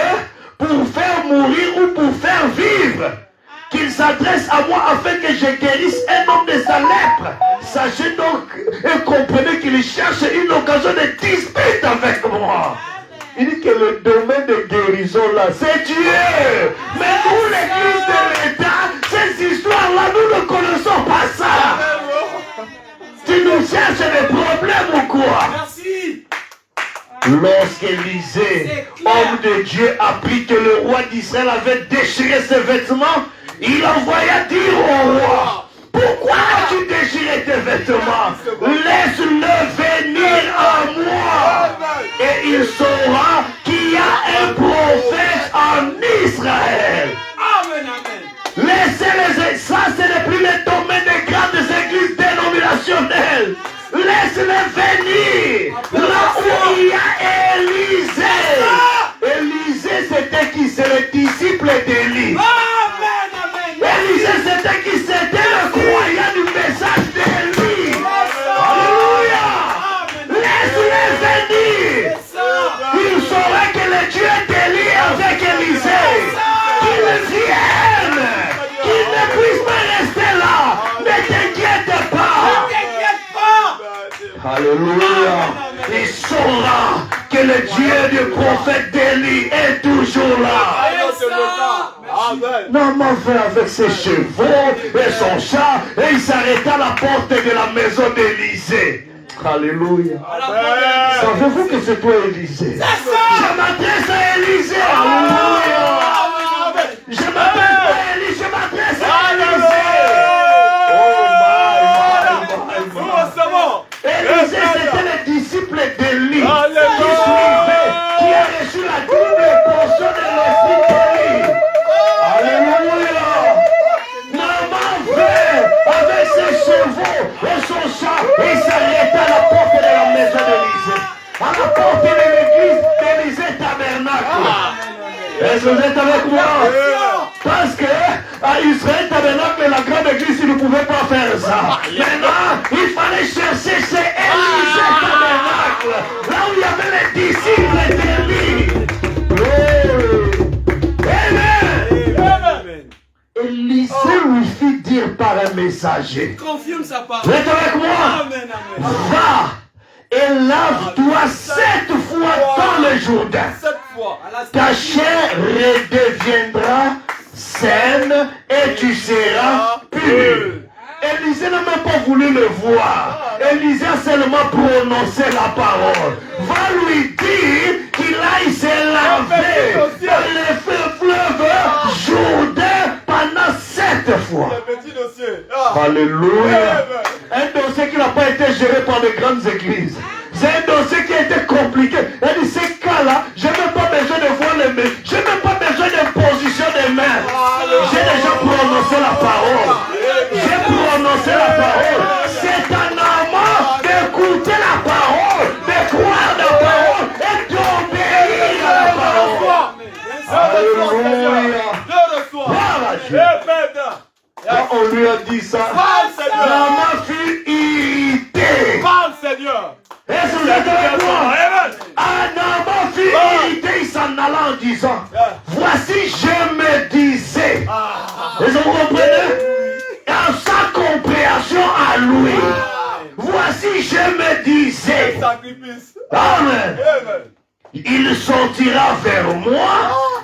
pour faire mourir ou pour faire vivre? Qu'il s'adresse à moi afin que je guérisse un homme de sa lèpre. Sachez donc et comprenez qu'il cherche une occasion de dispute avec moi. Il dit que le domaine de guérison là, c'est Dieu. Mais nous, l'église de l'État, ces histoires-là, nous ne connaissons pas ça. Tu nous cherches des problèmes ou quoi? Merci. Lorsqu'Élisée, homme de Dieu, apprit que le roi d'Israël avait déchiré ses vêtements, il envoya dire au roi, pourquoi as-tu déchiré tes vêtements? Laisse-le venir à moi. Et il saura qu'il y a un prophète en Israël. Amen, amen. Laissez-les, ça ce n'est plus le domaine des grandes églises dénominationnelles. Laisse-les venir là où il y a Élisée. Élisée c'était qui? C'est le disciple d'Élie. Élisée c'était qui? C'était le croyant du message d'Élie. Alléluia. Laisse-les venir. Il saurait que le Dieu d'Élie avec Élisée. Qu'il vienne. Qu'il ne puisse pas rester là. Ne t'inquiète pas. Alléluia. Il saura que le Dieu du prophète d'Élie est toujours là. Naaman vint avec ses chevaux et son chat et il s'arrêta à la porte de la maison d'Élisée. Alléluia. Savez-vous que c'est toi Élisée? Je m'adresse à Élisée. Alléluia. Je m'appelle pas Élie, je m'adresse à Élisée. Élisée c'était le disciple d'Élie qui suivait, qui a reçu la double portion de l'esprit d'Élie. Alléluia. Naaman vint avec ses chevaux et son chat et il s'arrêta à la porte de la maison d'Élisée. À la porte de l'église d'Élisée Tabernacle. Est-ce que vous êtes avec moi? Parce que à Israël Tabernacle, la grande église, ils ne pouvaient pas faire ça. Maintenant, il fallait chercher chez Élisée Tabernacle, là où il y avait les disciples d'Élie. Amen. Élisée lui fit dire par un messager. Confirme sa parole. Vous êtes avec moi? Amen, amen. Va et lave-toi 7 fois dans le Jourdain. 7 fois. Ta chair redeviendra saine et tu seras pur. Élisée n'a même pas voulu le voir. Élisée a seulement prononcé la parole. Va lui dire qu'il aille se laver dans le fleuve Jourdain pendant 7 fois. Alléluia. Un dossier qui n'a pas été géré par les grandes églises. C'est un dossier qui a été compliqué. Elle dit, ces cas-là, je n'ai pas besoin de voir les mains. Je n'ai pas besoin d'imposition des mains. J'ai déjà prononcé la parole. J'ai prononcé la parole. C'est un amant d'écouter la parole, de croire la parole et d'obéir à la parole. Alléluia. Quand on lui a dit ça, maman fut irritée. Parle, Seigneur. Et vous êtes avec moi. Adam fut irrité, il s'en alla en disant, voici je me disais. Et vous comprenez? Dans sa compréhension à lui. Voici je me disais. Amen. Il sortira vers moi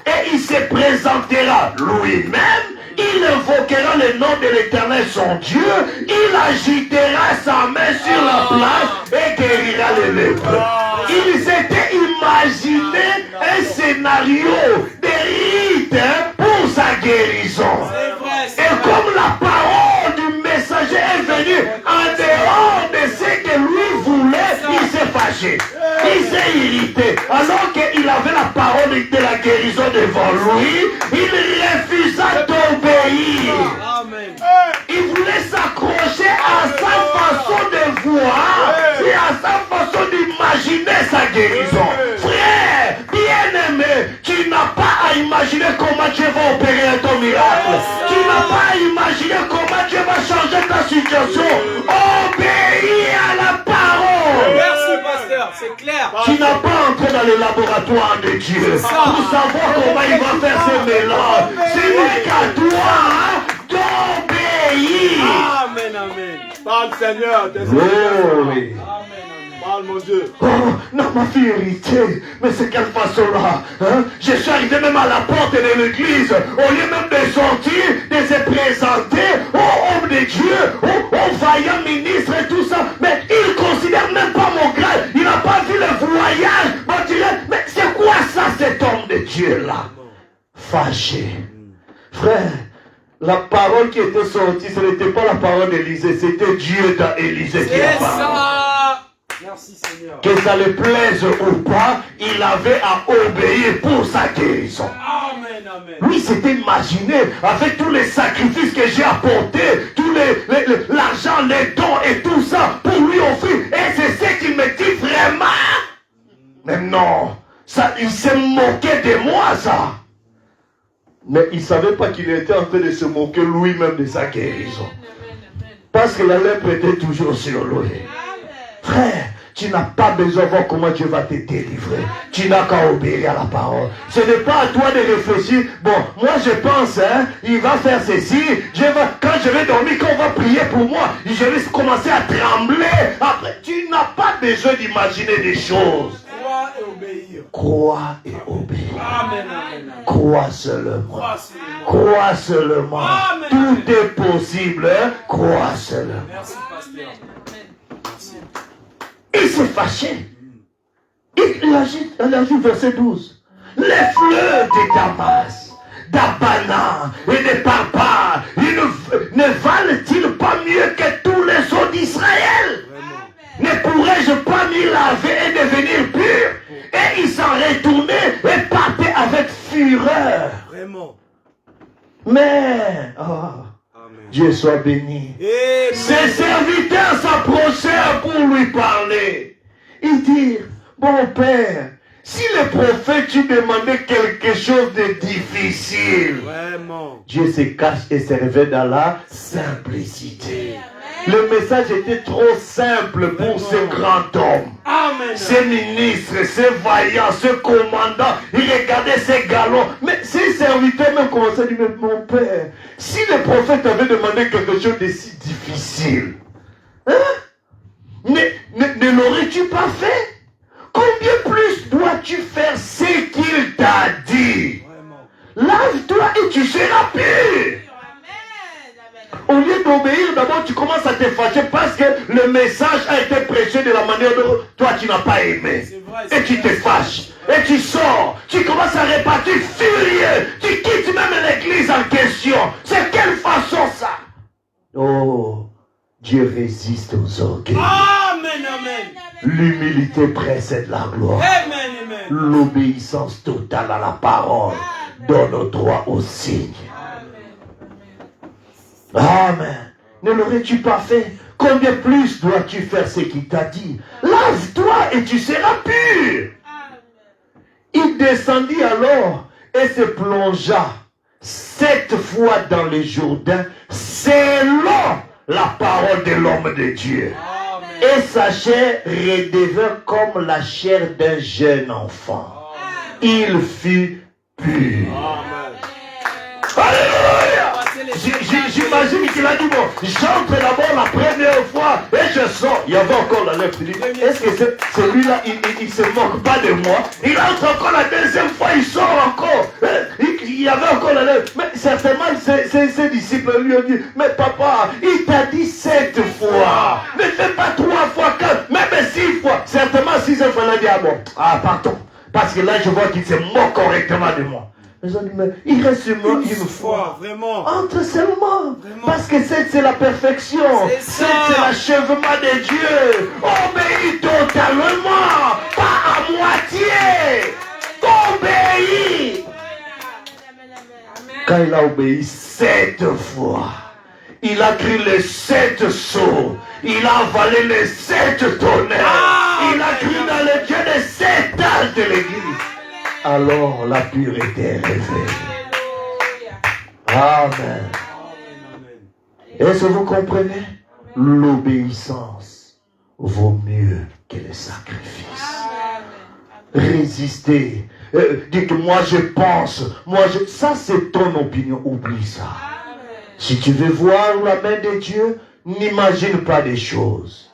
et il se présentera lui-même. Il invoquera le nom de l'Éternel son Dieu. Il agitera sa main sur la place et guérira les lépreux. Ils s'étaient imaginé un scénario de rite pour sa guérison. Et comme la parole du messager est venue en dehors de ce que lui voulait, il s'est fâché. Il s'est irrité. Alors qu'il avait la parole de la guérison devant lui, il refusa d'obéir. Il voulait s'accrocher à sa façon de voir et à sa façon d'imaginer sa guérison. Frère, bien-aimé, tu n'as pas à imaginer comment Dieu va opérer ton miracle. Tu n'as pas à imaginer comment Dieu va changer ta situation. Obéis à la parole. Merci, pasteur, c'est clair. Tu n'as pas entré dans le laboratoire de Dieu pour savoir comment il va faire ses mélanges. Ce n'est qu'à toi d'obéir. Amen, amen. Parle, Seigneur. Oui. Parle, mon Dieu. Oh, non, ma fille héritée. Mais c'est quelle façon-là, hein? Je suis arrivé même à la porte de l'église. Au lieu même de sortir, de se présenter au homme de Dieu, au vaillant ministre et tout ça. Mais il ne considère même pas mon grade. Il n'a pas vu le voyage. On dirait, mais c'est quoi ça, cet homme de Dieu-là? Fâché. Frère, la parole qui était sortie, ce n'était pas la parole d'Élisée, c'était Dieu dans Élisée qui a parlé. Merci, Seigneur. Que ça le plaise ou pas, il avait à obéir pour sa guérison. Amen, amen. Lui s'était imaginé avec tous les sacrifices que j'ai apportés, tous l'argent, les dons et tout ça pour lui offrir. Et c'est ce qu'il me dit vraiment. Mais non, ça, il s'est moqué de moi, ça. Mais il ne savait pas qu'il était en train de se moquer lui-même de sa guérison. Parce que la lèpre était toujours sur lui. Frère, tu n'as pas besoin de voir comment Dieu va te délivrer. Tu n'as qu'à obéir à la parole. Ce n'est pas à toi de réfléchir. Bon, moi je pense, hein, il va faire ceci. Quand je vais dormir, quand on va prier pour moi, je vais commencer à trembler. Après, tu n'as pas besoin d'imaginer des choses. Crois et obéir. Crois et obéir. Amen, amen. Crois seulement. Crois seulement. Crois seulement. Amen. Tout est possible. Hein? Crois seulement. Merci, pasteur. Merci. Il s'est fâché. Il agit verset 12. Les fleurs de Damas, d'Abana et de Papa, ne valent-ils pas mieux que tous les eaux d'Israël? Ne pourrais-je pas m'y laver et devenir pur? Et il s'en retournait et partait avec fureur. Vraiment. Mais, Dieu soit béni. Amen. Ses serviteurs s'approchèrent pour lui parler. Ils dirent, bon père, si le prophète tu demandais quelque chose de difficile, Vraiment. Dieu se cache et se révèle dans la simplicité. Le message était trop simple pour ce grand homme. Amen. Ces ministres, ces vaillants, ce commandant, ils regardaient ces galons. Mais ces serviteurs même commençaient à dire, mais mon père, si le prophète avait demandé quelque chose de si difficile, hein, ne l'aurais-tu pas et tu seras pur. Au lieu d'obéir, d'abord tu commences à te fâcher parce que le message a été prêché de la manière dont toi tu n'as pas aimé. Et tu te fâches. Et tu sors. Tu commences à repartir furieux. Tu quittes même l'église en question. C'est quelle façon ça? Oh, Dieu résiste aux orgueils. Amen, amen. L'humilité précède la gloire. Amen, amen. L'obéissance totale à la parole donne au droit au signe. Amen. Ne l'aurais-tu pas fait? Combien plus dois-tu faire ce qu'il t'a dit? Lave-toi et tu seras pur. Il descendit alors et se plongea 7 fois dans le Jourdain selon la parole de l'homme de Dieu. Et sa chair redevint comme la chair d'un jeune enfant. Il fut pur. Alléluia! J'imagine qu'il a dit, bon, j'entre d'abord la première fois et je sors. Il y avait encore la lèvre. Est-ce que celui-là, il ne se moque pas de moi? Il entre encore la deuxième fois, il sort encore. Il y avait encore la lèvre. Mais certainement, ses disciples lui ont dit, mais papa, il t'a dit 7 fois. Ne fais pas 3 fois, 4, même 6 fois. Certainement, 6 fois, il a dit, ah bon, ah pardon. Parce que là, je vois qu'il se moque correctement de moi. Ils ont dit, mais il reste seulement une fois. Vraiment. Entre seulement. Vraiment. Parce que c'est la perfection. C'est l'achèvement de Dieu. Obéis totalement. Pas à moitié. Obéis. Quand il a obéi 7 fois, il a crié les 7 sceaux. Il a avalé les 7 tonnerres. Il a crié dans le Dieu des 7 âges de l'église. Alors la pureté est révélée. Amen. Est-ce que vous comprenez? L'obéissance vaut mieux que le sacrifice. Résister. Dites, moi je pense. Ça c'est ton opinion. Oublie ça. Si tu veux voir la main de Dieu, n'imagine pas des choses.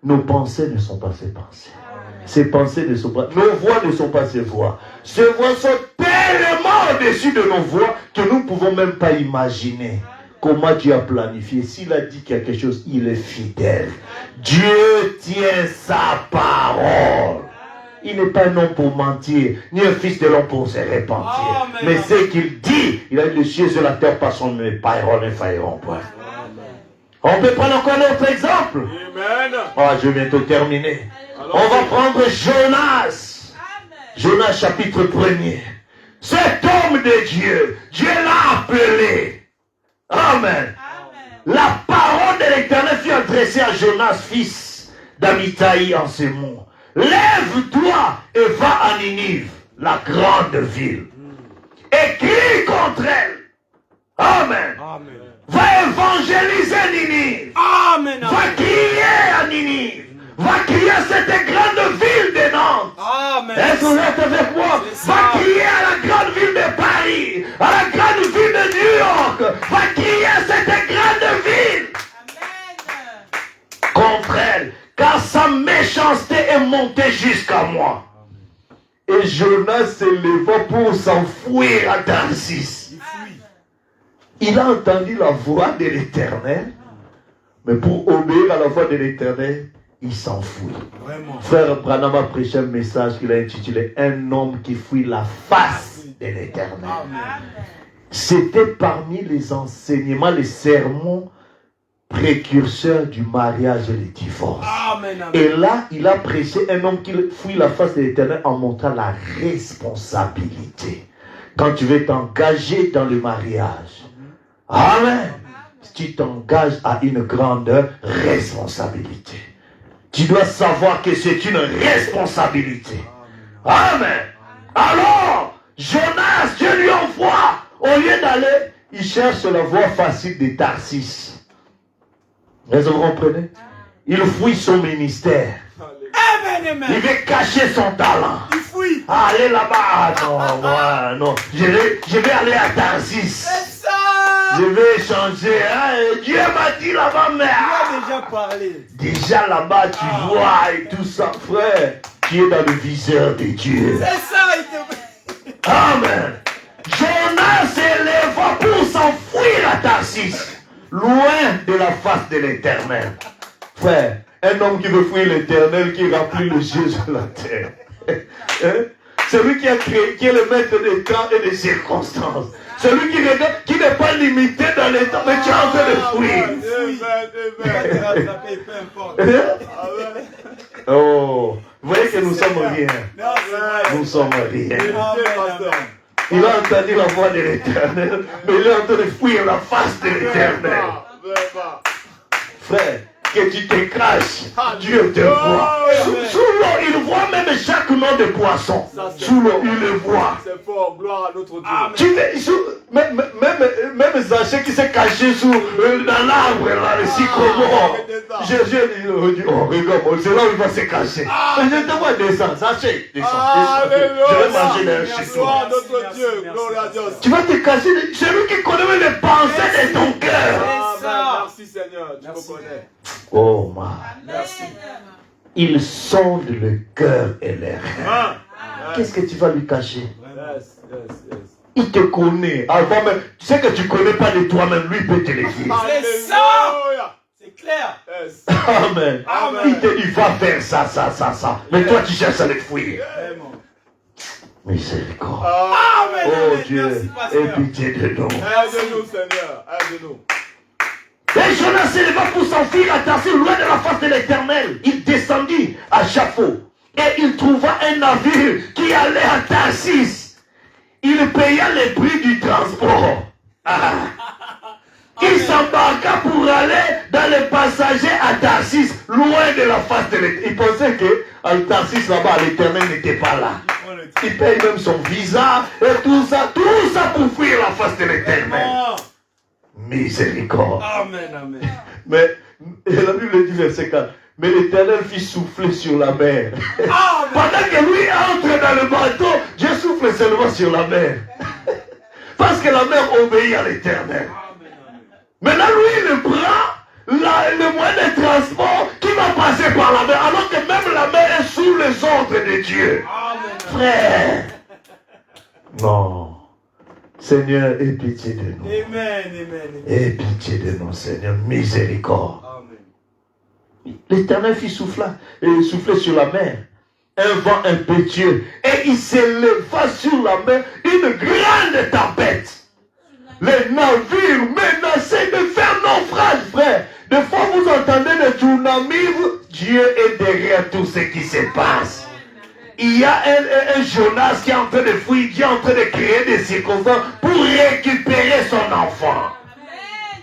Nos pensées ne sont pas ses pensées. Ses pensées ne sont pas... Nos voix ne sont pas ses voix. Ses voix sont tellement au-dessus de nos voix que nous ne pouvons même pas imaginer comment Dieu a planifié. S'il a dit quelque chose, il est fidèle. Dieu tient sa parole. Il n'est pas un homme pour mentir, ni un fils de l'homme pour se repentir. Mais ce qu'il dit, il a dit les cieux et la terre passeront, mais mes paroles ne failleront pas. On peut prendre encore un autre exemple. Amen. Ah, je viens de terminer. On va prendre Jonas. Jonas chapitre 1er. Cet homme de Dieu, Dieu l'a appelé. Amen. La parole de l'Éternel fut adressée à Jonas, fils d'Amitai, en ces mots. Lève-toi et va à Ninive, la grande ville. Et crie contre elle. Amen. Amen. Va évangéliser Ninive. Amen. Va crier à Ninive. Va crier à cette grande ville de Nantes. Amen. Est-ce que vous êtes avec moi? Va crier à la grande ville de Paris, à la grande ville de New York. Va crier à cette grande ville. Amen. Contre elle, car sa méchanceté est montée jusqu'à moi. Et Jonas se leva pour s'enfuir à Tarsis. Il a entendu la voix de l'Éternel, mais pour obéir à la voix de l'Éternel, il s'enfuit. Frère Branham a prêché un message qu'il a intitulé « Un homme qui fuit la face de l'Éternel ». C'était parmi les enseignements, les sermons précurseurs du mariage et du divorce. Amen, amen. Et là, il a prêché un homme qui fuit la face de l'Éternel en montrant la responsabilité. Quand tu veux t'engager dans le mariage, amen, tu t'engages à une grande responsabilité. Tu dois savoir que c'est une responsabilité. Amen. Alors, Jonas, Dieu lui envoie. Au lieu d'aller, il cherche la voie facile de Tarsis. Est-ce que vous comprenez? Il fuit son ministère. Amen, amen. Il veut cacher son talent. Il fuit. Allez là-bas. Non, moi, non. Je vais aller à Tarsis. C'est ça. Je vais changer. Hein? Dieu m'a dit là-bas, mais... Il a déjà parlé. Déjà là-bas, tu vois et tout ça, frère. Tu es dans le viseur de Dieu. C'est ça, il te... Amen. Jonas s'éleva pour s'enfuir à Tarsis, loin de la face de l'Éternel. Frère, un homme qui veut fuir l'Éternel, qui remplit le ciel sur la terre. Hein? Celui qui a créé, qui est le maître des temps et des circonstances. Celui qui regarde, qui n'est pas limité dans les temps, mais tu es en train de fuir. Oh, vous voyez que nous sommes rien. Nous sommes rien. Il a entendu la voix de l'Éternel, mais il est en train de fuir la face de l'Éternel. Frère, que tu te craches, Dieu te voit. Sous l'eau, il voit même chaque nom de poisson. Sous l'eau, il le voit. C'est fort, gloire à notre Dieu. Même Zachée qui s'est caché dans l'arbre, là, le sycomore. J'ai dit, oh, regarde, c'est là où il va se cacher. Mais je te vois descendre, Zachée, descends. Je vais manger d'un chez toi. Notre Dieu, gloire à Dieu. Tu vas te cacher, c'est lui qui connaît les pensées de ton cœur. Merci Seigneur, tu me connais. Oh, ma. Merci. Il sonde le cœur et l'air. Qu'est-ce que tu vas lui cacher? Il te connaît. Avant même, tu sais que tu ne connais pas de toi-même, lui peut te le dire. C'est ça. C'est clair. Amen. Il te dit, va faire ça. Mais toi, tu cherches à le fuir. Miséricorde. Oh Dieu, aie pitié de nous. Aide-nous Seigneur, aide-nous. Et Jonas s'éleva pour s'enfuir à Tarsis, loin de la face de l'Éternel. Il descendit à Jaffo et il trouva un navire qui allait à Tarsis. Il paya le prix du transport. Il s'embarqua pour aller dans les passagers à Tarsis, loin de la face de l'Éternel. Il pensait qu'à Tarsis là-bas, l'Éternel n'était pas là. Il paye même son visa et tout ça pour fuir la face de l'Éternel. Miséricorde. Amen. Mais la Bible dit verset 4. Mais l'Éternel fit souffler sur la mer. Pendant que lui entre dans le bateau, Dieu souffle seulement sur la mer. Parce que la mer obéit à l'Éternel. Maintenant, lui, il prend le moyen de transport qui va passer par la mer, alors que même la mer est sous les ordres de Dieu. Frère. Non. Seigneur, aie pitié de nous. Amen. Aie pitié de nous, Seigneur. Miséricorde. Amen. L'Éternel fit souffler sur la mer un vent impétueux et il s'éleva sur la mer une grande tempête. Les navires menaçaient de faire naufrage, frère. Des fois, vous entendez des tsunamis, Dieu est derrière tout ce qui se passe. Il y a un Jonas qui est en train de fuir, qui est en train de créer des circonstances pour récupérer son enfant.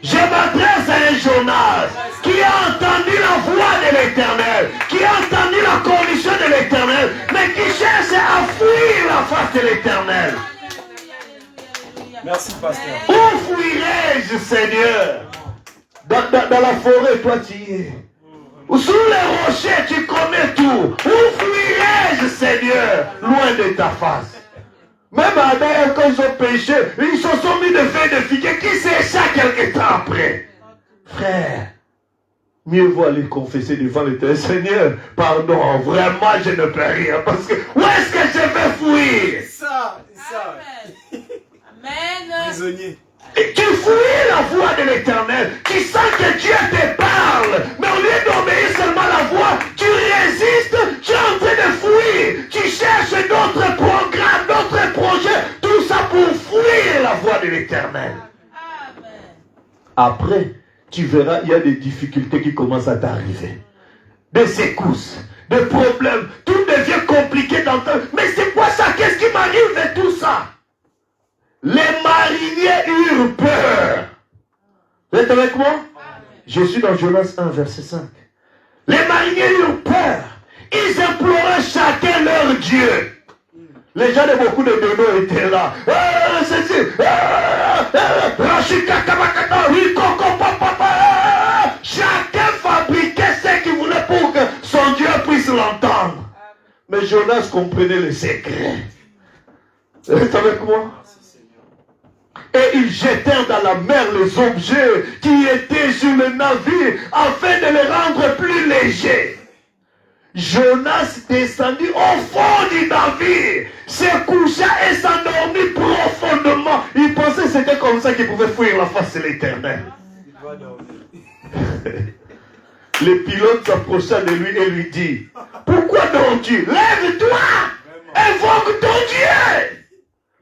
Je m'adresse à un Jonas qui a entendu la voix de l'Éternel, qui a entendu la condition de l'Éternel, mais qui cherche à fuir la face de l'Éternel. Merci, pasteur. Où fuirai-je, Seigneur? Dans la forêt, toi tu y es. Sous les rochers, tu connais tout. Où fuirai-je, Seigneur, loin de ta face? Même Adam, quand ils ont péché, ils se sont mis de feuilles de figuier qui s'échappent quelque temps après. Frère, mieux vaut aller confesser devant l'Éternel. Seigneur, pardon, vraiment je ne peux rien. Parce que où est-ce que je vais fuir? Ça. Amen. Prisonnier. Et tu fuis la voix de l'Éternel. Tu sens que Dieu te parle. Mais au lieu d'obéir seulement la voix, tu résistes, tu es en train de fuir. Tu cherches d'autres programmes, d'autres projets. Tout ça pour fuir la voix de l'Éternel. Après, tu verras, il y a des difficultés qui commencent à t'arriver. Des secousses, des problèmes. Tout devient compliqué dans ta vie. Mais c'est quoi ça? Qu'est-ce qui m'arrive de tout ça? Les mariniers eurent peur. Vous êtes avec moi? Je suis dans Jonas 1, verset 5. Les mariniers eurent peur. Ils imploraient chacun leur Dieu. Les gens de beaucoup de donos étaient là. Chacun fabriquait ce qu'il voulait pour que son Dieu puisse l'entendre. Mais Jonas comprenait le secret. Vous êtes avec moi? Et ils jetèrent dans la mer les objets qui étaient sur le navire afin de les rendre plus légers. Jonas descendit au fond du navire, se coucha et s'endormit profondément. Il pensait que c'était comme ça qu'il pouvait fuir la face de l'Éternel. Le pilote s'approcha de lui et lui dit, pourquoi dors-tu? Lève-toi, invoque ton Dieu.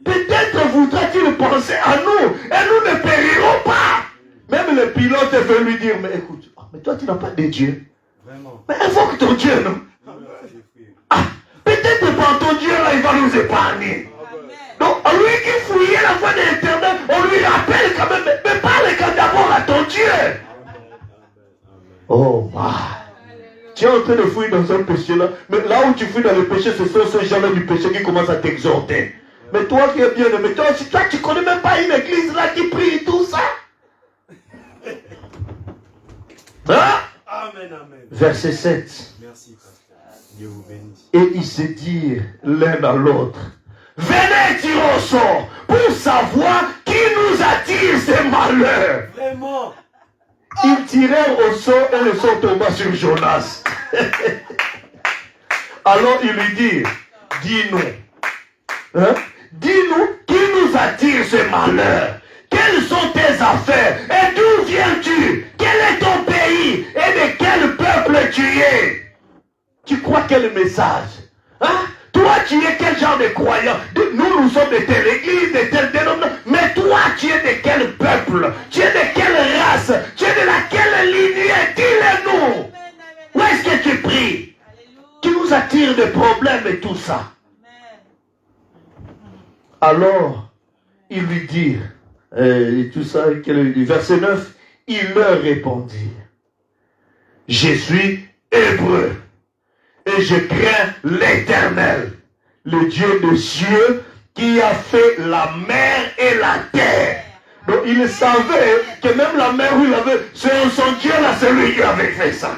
Peut-être voudra-t-il penser à nous et nous ne périrons pas. Même le pilote veut lui dire, mais écoute, mais toi tu n'as pas de Dieu. Vraiment. Mais invoque ton Dieu, non? Ah, peut-être par ton Dieu là il va nous épargner. Donc lui qui fouillait la voie de l'Éternel, on lui rappelle quand même, mais parle quand d'abord à ton Dieu. Oh, tu es en train de fouiller dans un péché là, mais là où tu fouilles dans le péché, ce sont ces gens-là du péché qui commencent à t'exhorter. Mais toi qui es bien aimé, toi tu connais même pas une église là qui prie et tout ça. Hein? Amen, amen. Verset 7. Merci, pasteur. Dieu vous bénisse. Et ils se dirent l'un à l'autre, venez tirer au sort pour savoir qui nous attire ces malheurs. Vraiment. Ils tirèrent au sort et le sort tomba sur Jonas. Alors ils lui dirent, dis-nous, hein? Dis-nous qui nous attire ce malheur. Quelles sont tes affaires et d'où viens-tu? Quel est ton pays et de quel peuple tu es? Tu crois quel message? Hein? Toi tu es quel genre de croyant? Nous sommes de telle église, de telle dénomination. Mais toi tu es de quel peuple? Tu es de quelle race? Tu es de laquelle lignée? Dis-le-nous. Où est-ce que tu pries? Tu nous attires de problèmes et tout ça. Alors, ils lui dirent, et tout ça, verset 9, il leur répondit, je suis hébreu et je crains l'Éternel, le Dieu des cieux qui a fait la mer et la terre. Donc il savait que même la mer où il avait, c'est son Dieu là, c'est lui qui avait fait ça.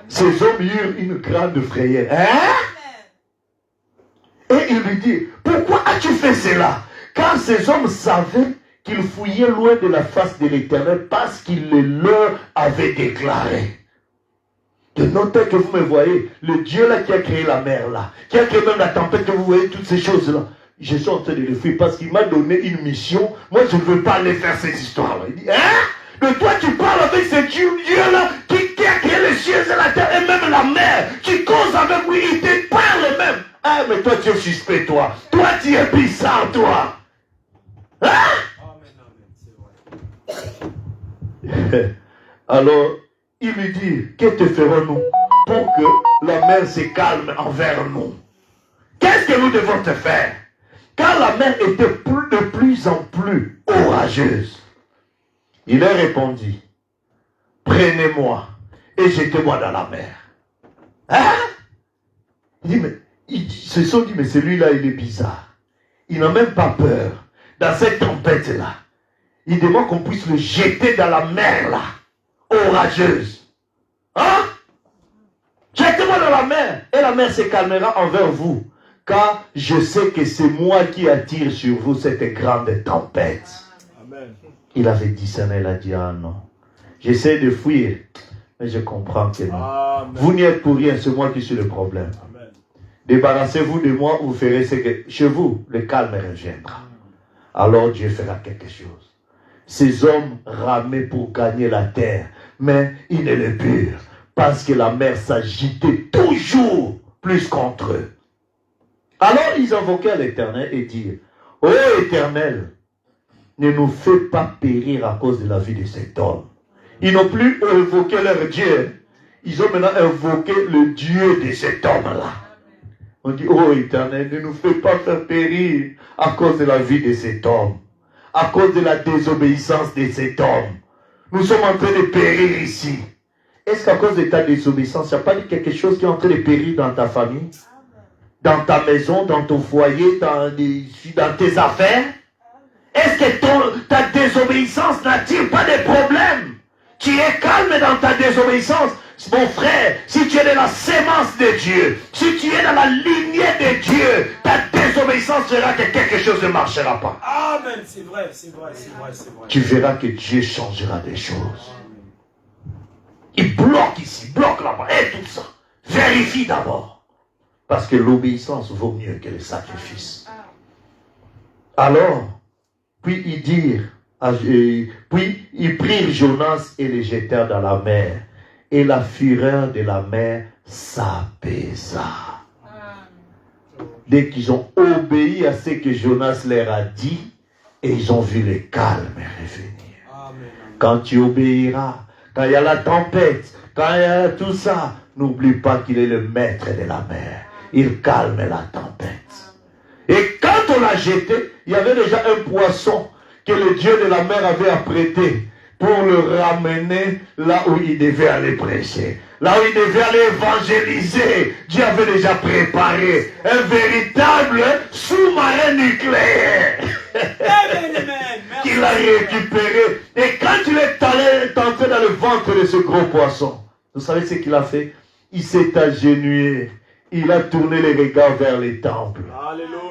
Ces hommes eurent une grande frayeur. Hein? Et il lui dit, pourquoi as-tu fait cela? Car ces hommes savaient qu'ils fouillaient loin de la face de l'Éternel parce qu'il le leur avait déclaré. De noter que vous me voyez, le Dieu là qui a créé la mer là, qui a créé même la tempête, que vous voyez toutes ces choses là, je suis en train de le fuir parce qu'il m'a donné une mission. Moi je ne veux pas aller faire ces histoires là. Il dit, hein? De toi tu parles avec ce Dieu là qui a créé les cieux et la terre et même la mer. Tu causes avec lui, il te parle même. Ah, mais toi, tu es suspect, toi. Toi, tu es bizarre, toi. Hein? Alors, il lui dit, que te ferons-nous pour que la mer se calme envers nous? Qu'est-ce que nous devons te faire? Car la mer était de plus en plus orageuse. Il leur répondit, prenez-moi et jetez-moi dans la mer. Hein? Il dit, mais ils se sont dit, mais celui-là, il est bizarre. Il n'a même pas peur. Dans cette tempête-là, il demande qu'on puisse le jeter dans la mer, là, orageuse. Hein? Jetez-moi dans la mer, et la mer se calmera envers vous. Car je sais que c'est moi qui attire sur vous cette grande tempête. Amen. Il avait dit ça, mais il a dit, ah non. J'essaie de fuir, mais je comprends que non. Amen. Vous n'y êtes pour rien, c'est moi qui suis le problème. Amen. Débarrassez-vous de moi, vous ferez ce que... Chez vous, le calme reviendra. Alors Dieu fera quelque chose. Ces hommes ramaient pour gagner la terre, mais ils ne le purent, parce que la mer s'agitait toujours plus contre eux. Alors ils invoquèrent l'Éternel et dirent, ô Éternel, ne nous fais pas périr à cause de la vie de cet homme. Ils n'ont plus invoqué leur Dieu. Ils ont maintenant invoqué le Dieu de cet homme-là. On dit, oh Éternel, ne nous fais pas faire périr à cause de la vie de cet homme. À cause de la désobéissance de cet homme. Nous sommes en train de périr ici. Est-ce qu'à cause de ta désobéissance, il n'y a pas quelque chose qui est en train de périr dans ta famille? Dans ta maison, dans ton foyer, dans tes affaires? Est-ce que ta désobéissance n'attire pas des problèmes? Tu es calme dans ta désobéissance. Mon frère, si tu es de la sémence de Dieu, si tu es dans la lignée de Dieu, ta désobéissance fera que quelque chose ne marchera pas. Amen, c'est vrai, c'est vrai, c'est vrai, c'est vrai. Tu verras que Dieu changera des choses. Il bloque ici, bloque là-bas, et tout ça. Vérifie d'abord. Parce que l'obéissance vaut mieux que le sacrifice. Alors, puis ils prirent Jonas et les jetèrent dans la mer. Et la fureur de la mer s'apaisa. Dès qu'ils ont obéi à ce que Jonas leur a dit, et ils ont vu le calme revenir. Amen. Quand tu obéiras, quand il y a la tempête, quand il y a tout ça, n'oublie pas qu'il est le maître de la mer. Il calme la tempête. Et quand on l'a jeté, il y avait déjà un poisson que le Dieu de la mer avait apprêté pour le ramener là où il devait aller prêcher. Là où il devait aller évangéliser. Dieu avait déjà préparé un véritable sous-marin nucléaire qu'il a récupéré. Et quand il est entré dans le ventre de ce gros poisson, vous savez ce qu'il a fait? Il s'est agenouillé. Il a tourné les regards vers les temples.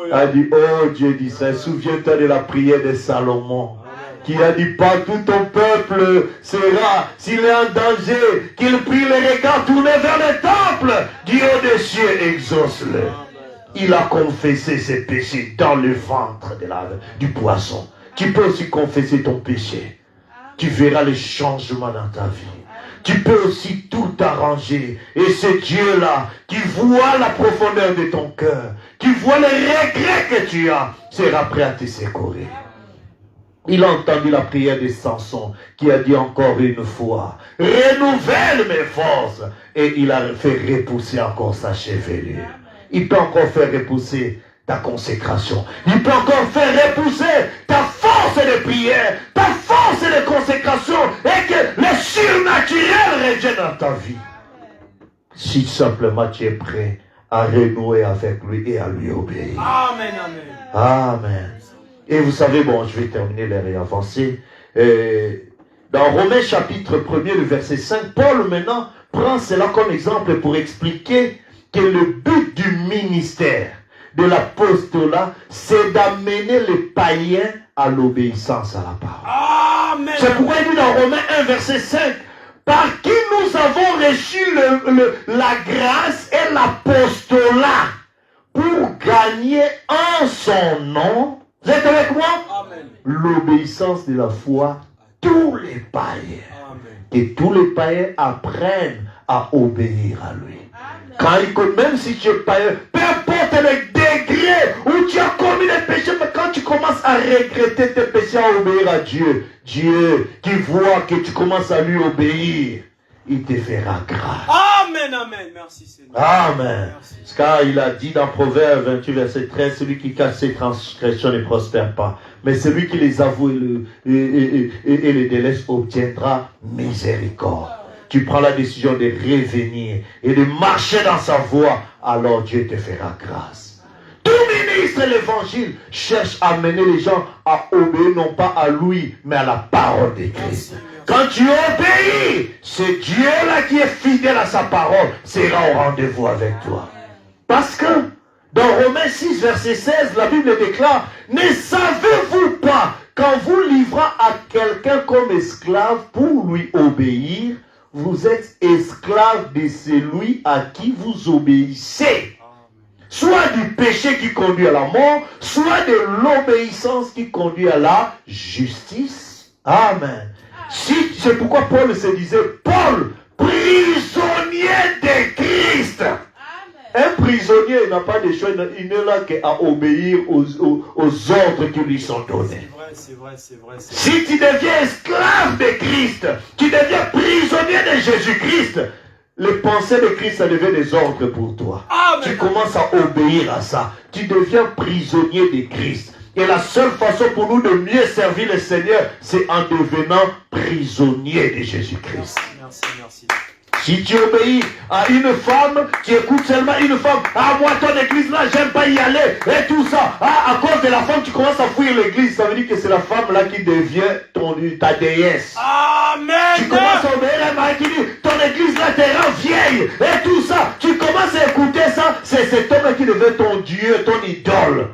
Il a dit, oh Dieu d'Israël, souviens-toi de la prière de Salomon. Qui a dit, pas tout ton peuple sera, s'il est en danger, qu'il prie les regards tournés vers le temple. Dieu des cieux, exauce-le. Il a confessé ses péchés dans le ventre du poisson. Tu peux aussi confesser ton péché. Tu verras les changements dans ta vie. Tu peux aussi tout arranger. Et c'est Dieu-là qui voit la profondeur de ton cœur, qui voit les regrets que tu as, sera prêt à te secourir. Il a entendu la prière de Samson qui a dit encore une fois, renouvelle mes forces. Et il a fait repousser encore sa chevelure. Il peut encore faire repousser ta consécration. Il peut encore faire repousser ta force de prière, ta force de consécration, et que le surnaturel revienne dans ta vie. Si simplement tu es prêt à renouer avec lui et à lui obéir. Amen, amen. Amen. Et vous savez, bon, je vais terminer l'air et avancer. Dans Romains chapitre 1er, le verset 5, Paul maintenant prend cela comme exemple pour expliquer que le but du ministère de l'apostolat, c'est d'amener les païens à l'obéissance à la parole. Amen. C'est pourquoi il dit dans Romains 1, verset 5, par qui nous avons reçu la grâce et l'apostolat pour gagner en son nom. Vous êtes avec moi? Amen. L'obéissance de la foi, tous les païens. Amen. Et tous les païens apprennent à obéir à lui. Quand même si tu es païen, peu importe le degré où tu as commis des péchés, mais quand tu commences à regretter tes péchés, à obéir à Dieu, Dieu qui voit que tu commences à lui obéir, il te fera grâce. Amen, amen. Merci Seigneur. Amen. Merci. Car il a dit dans Proverbe 28, verset 13, celui qui cache ses transgressions ne prospère pas. Mais celui qui les avoue et les délaisse obtiendra miséricorde. Tu prends la décision de revenir et de marcher dans sa voie, alors Dieu te fera grâce. Tout ministre de l'évangile cherche à mener les gens à obéir non pas à lui, mais à la parole de Christ. Quand tu obéis, c'est Dieu-là qui est fidèle à sa parole, sera au rendez-vous avec toi. Parce que dans Romains 6, verset 16, la Bible déclare, ne savez-vous pas qu'en vous livrant à quelqu'un comme esclave pour lui obéir, vous êtes esclave de celui à qui vous obéissez. Soit du péché qui conduit à la mort, soit de l'obéissance qui conduit à la justice. Amen. C'est pourquoi Paul se disait, Paul, prisonnier de Christ. Un prisonnier n'a pas de choix, il n'est là qu'à obéir aux ordres qui lui sont donnés. C'est vrai. Si tu deviens esclave de Christ, tu deviens prisonnier de Jésus-Christ, les pensées de Christ, ça devient des ordres pour toi. Amen. Tu commences à obéir à ça. Tu deviens prisonnier de Christ. Et la seule façon pour nous de mieux servir le Seigneur, c'est en devenant prisonnier de Jésus-Christ. Merci. Si tu obéis à une femme, tu écoutes seulement une femme. Ah, moi, ton église là, j'aime pas y aller. Et tout ça. Ah, à cause de la femme, tu commences à fuir l'église. Ça veut dire que c'est la femme là qui devient ta déesse. Amen. Tu commences à obéir à un mari qui dit, ton église là te rend vieille. Et tout ça. Tu commences à écouter ça. C'est cet homme là qui devient ton Dieu, ton idole.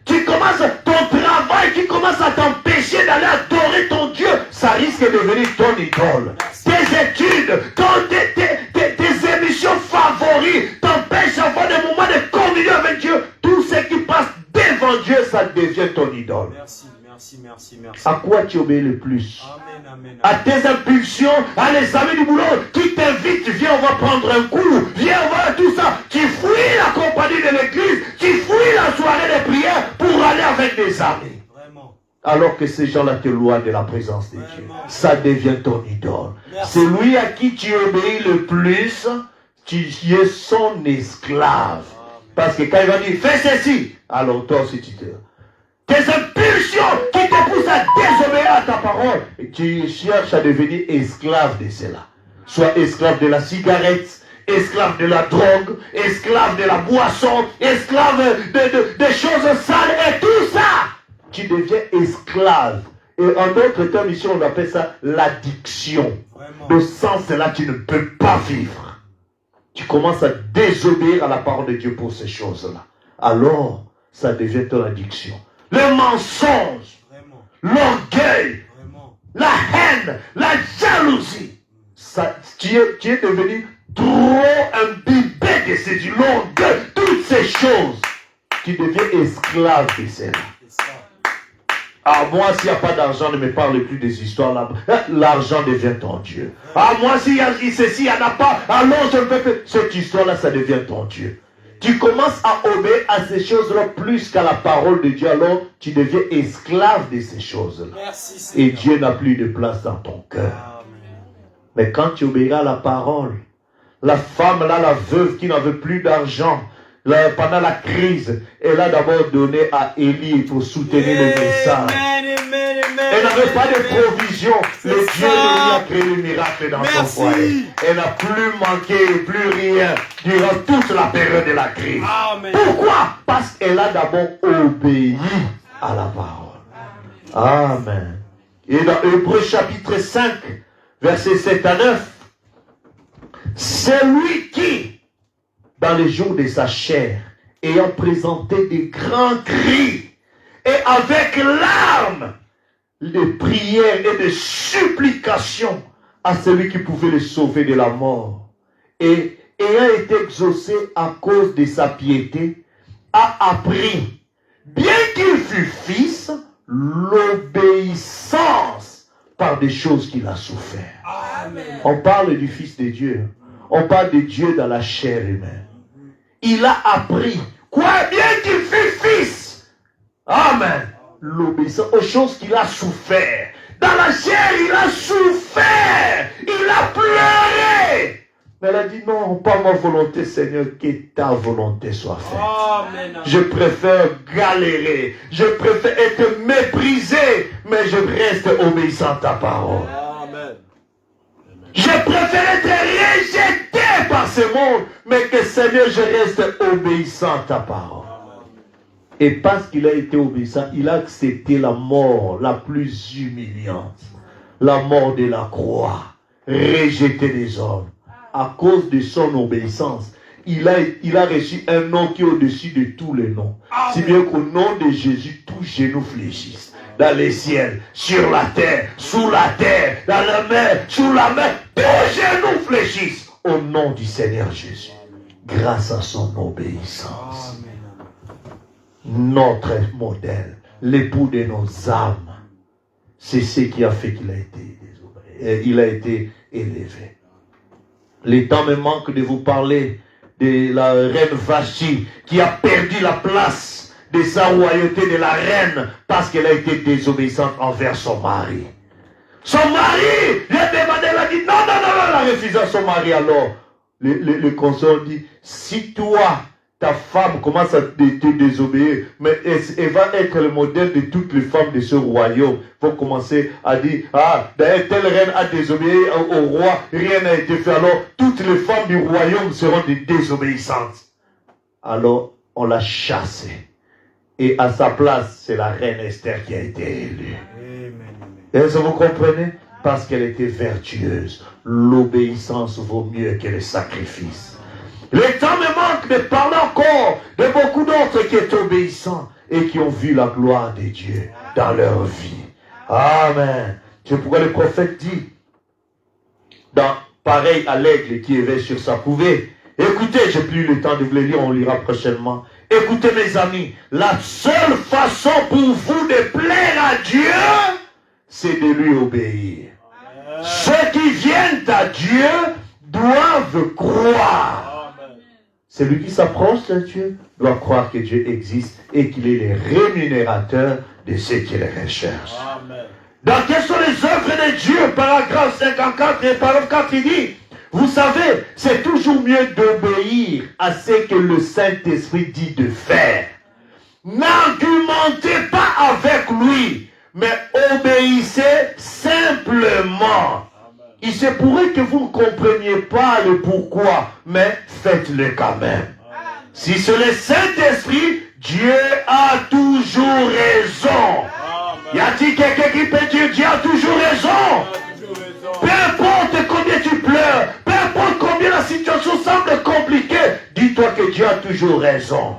Tu commences, ton travail qui commence à t'empêcher d'aller adorer ton Dieu, ça risque de devenir ton idole. Tes études, tes émissions favoris t'empêchent avant de moment de communion avec Dieu, tout ce qui passe devant Dieu, ça devient ton idole. Merci, merci, merci, merci. À quoi tu obéis le plus? Amen, amen. À tes impulsions, à les amis du boulot qui t'invitent, viens, on va prendre un coup, viens, on va tout ça. Tu fuis la compagnie de l'église, tu fuis la soirée de prière pour aller avec des amis. Vraiment. Alors que ces gens-là te loin de la présence de Dieu. Ça devient ton idole. Merci. Celui à qui tu obéis le plus, tu es son esclave. Parce que quand il va dire, fais ceci, alors toi aussi tu te... Tes impulsions qui te poussent à désobéir à ta parole, et tu cherches à devenir esclave de cela. Sois esclave de la cigarette, esclave de la drogue, esclave de la boisson, esclave de choses sales et tout ça. Tu deviens esclave. Et en d'autres termes, ici, on appelle ça l'addiction. De sens, là, tu ne peux pas vivre. Tu commences à désobéir à la parole de Dieu pour ces choses-là. Alors, ça devient ton addiction. Le mensonge, l'orgueil, la haine, la jalousie. Ça, tu es devenu trop imbibé de ces l'orgueil, toutes ces choses. Tu deviens esclave de cela. Ah, moi, s'il n'y a pas d'argent, ne me parle plus des histoires là. L'argent devient ton Dieu. Ah, moi, s'il y a ceci, il n'y en a pas, alors je ne peux plus. Cette histoire-là, ça devient ton Dieu. Tu commences à obéir à ces choses-là plus qu'à la parole de Dieu, alors tu deviens esclave de ces choses-là. Et Dieu n'a plus de place dans ton cœur. Mais quand tu obéiras à la parole, la femme là, la veuve qui n'avait plus d'argent, là, pendant la crise, elle a d'abord donné à Élie pour soutenir le message. Elle n'avait pas de provision. Le Dieu de lui a créé le miracle dans son foyer. Elle n'a plus manqué, plus rien durant toute la période de la crise. Amen. Pourquoi? Parce qu'elle a d'abord obéi à la parole. Amen. Et dans Hébreux chapitre 5, versets 7 à 9, c'est lui qui, dans les jours de sa chair, ayant présenté des grands cris, et avec larmes, de prières et de supplications à celui qui pouvait le sauver de la mort, et ayant été exaucé à cause de sa piété, a appris, bien qu'il fût fils, l'obéissance par des choses qu'il a souffert. Amen. On parle du Fils de Dieu. On parle de Dieu dans la chair humaine. Il a appris, quoi, bien qu'il fût fils. Amen. L'obéissance aux choses qu'il a souffert. Dans la chair, il a souffert. Il a pleuré. Mais elle a dit, non, pas ma volonté, Seigneur, que ta volonté soit faite. Amen. Je préfère galérer. Je préfère être méprisé, mais je reste obéissant à ta parole. Amen. Je préfère être rejeté par ce monde, mais que, Seigneur, je reste obéissant à ta parole. Et parce qu'il a été obéissant, il a accepté la mort la plus humiliante. La mort de la croix. Rejeté des hommes. À cause de son obéissance, il a reçu un nom qui est au-dessus de tous les noms. Si bien qu'au nom de Jésus, tous genoux fléchissent. Dans les ciels, sur la terre, sous la terre, dans la mer, sous la mer, tous genoux fléchissent au nom du Seigneur Jésus. Grâce à son obéissance. Notre modèle, l'époux de nos âmes, c'est ce qui a fait qu'il a été désobéi. Il a été élevé. Le temps me manque de vous parler de la reine Vashti qui a perdu la place de sa royauté de la reine parce qu'elle a été désobéissante envers son mari. Son mari lui a demandé, elle a dit non, elle a refusé à son mari. Alors, le consort dit, si toi, ta femme commence à te désobéir, mais elle va être le modèle de toutes les femmes de ce royaume. Il faut commencer à dire, d'ailleurs, telle reine a désobéi au roi, rien n'a été fait. Alors, toutes les femmes du royaume seront des désobéissantes. Alors, on l'a chassée. Et à sa place, c'est la reine Esther qui a été élue. Est-ce que vous comprenez? Parce qu'elle était vertueuse. L'obéissance vaut mieux que le sacrifice. Le temps me manque de parler encore de beaucoup d'autres qui étaient obéissants et qui ont vu la gloire de Dieu dans leur vie. Amen. C'est pourquoi le prophète dit, pareil à l'aigle qui avait sur sa couvée, Écoutez, j'ai plus le temps de vous le lire, on lira prochainement. Écoutez mes amis, la seule façon pour vous de plaire à Dieu, c'est de lui obéir. Ceux qui viennent à Dieu doivent croire. Celui qui s'approche de Dieu doit croire que Dieu existe et qu'il est le rémunérateur de ceux qui le recherchent. Donc, quelles sont les œuvres de Dieu? Paragraphe 54 et paragraphe 4, il dit, vous savez, c'est toujours mieux d'obéir à ce que le Saint-Esprit dit de faire. N'argumentez pas avec lui, mais obéissez simplement. Il se pourrait que vous ne compreniez pas le pourquoi, mais faites-le quand même. Si c'est le Saint-Esprit, Dieu a toujours raison. Y a-t-il quelqu'un qui peut dire Dieu a toujours raison? Peu importe combien tu pleures, peu importe combien la situation semble compliquée, dis-toi que Dieu a toujours raison.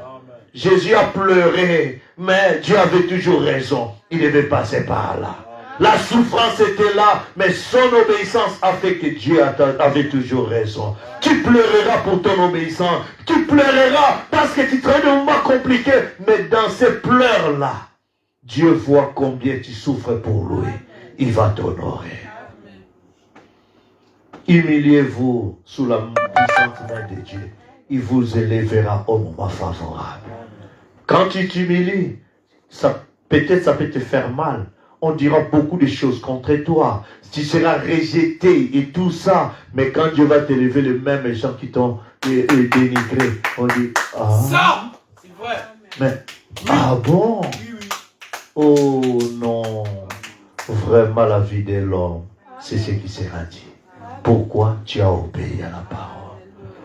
Jésus a pleuré, mais Dieu avait toujours raison. Il devait passer par là. La souffrance était là, mais son obéissance a fait que Dieu avait toujours raison. Tu pleureras pour ton obéissance. Tu pleureras parce que tu traînes un moment compliqué. Mais dans ces pleurs-là, Dieu voit combien tu souffres pour lui. Il va t'honorer. Humiliez-vous sous la puissante main de Dieu. Il vous élèvera au moment favorable. Quand tu t'humilies, peut-être ça peut te faire mal. On dira beaucoup de choses contre toi. Tu seras rejeté et tout ça. Mais quand Dieu va t'élever, les mêmes gens qui t'ont dénigré, on dit, ah. Ça, c'est vrai. Mais, ah bon? Oh non. Vraiment, la vie de l'homme, c'est ce qui sera dit. Pourquoi tu as obéi à la parole?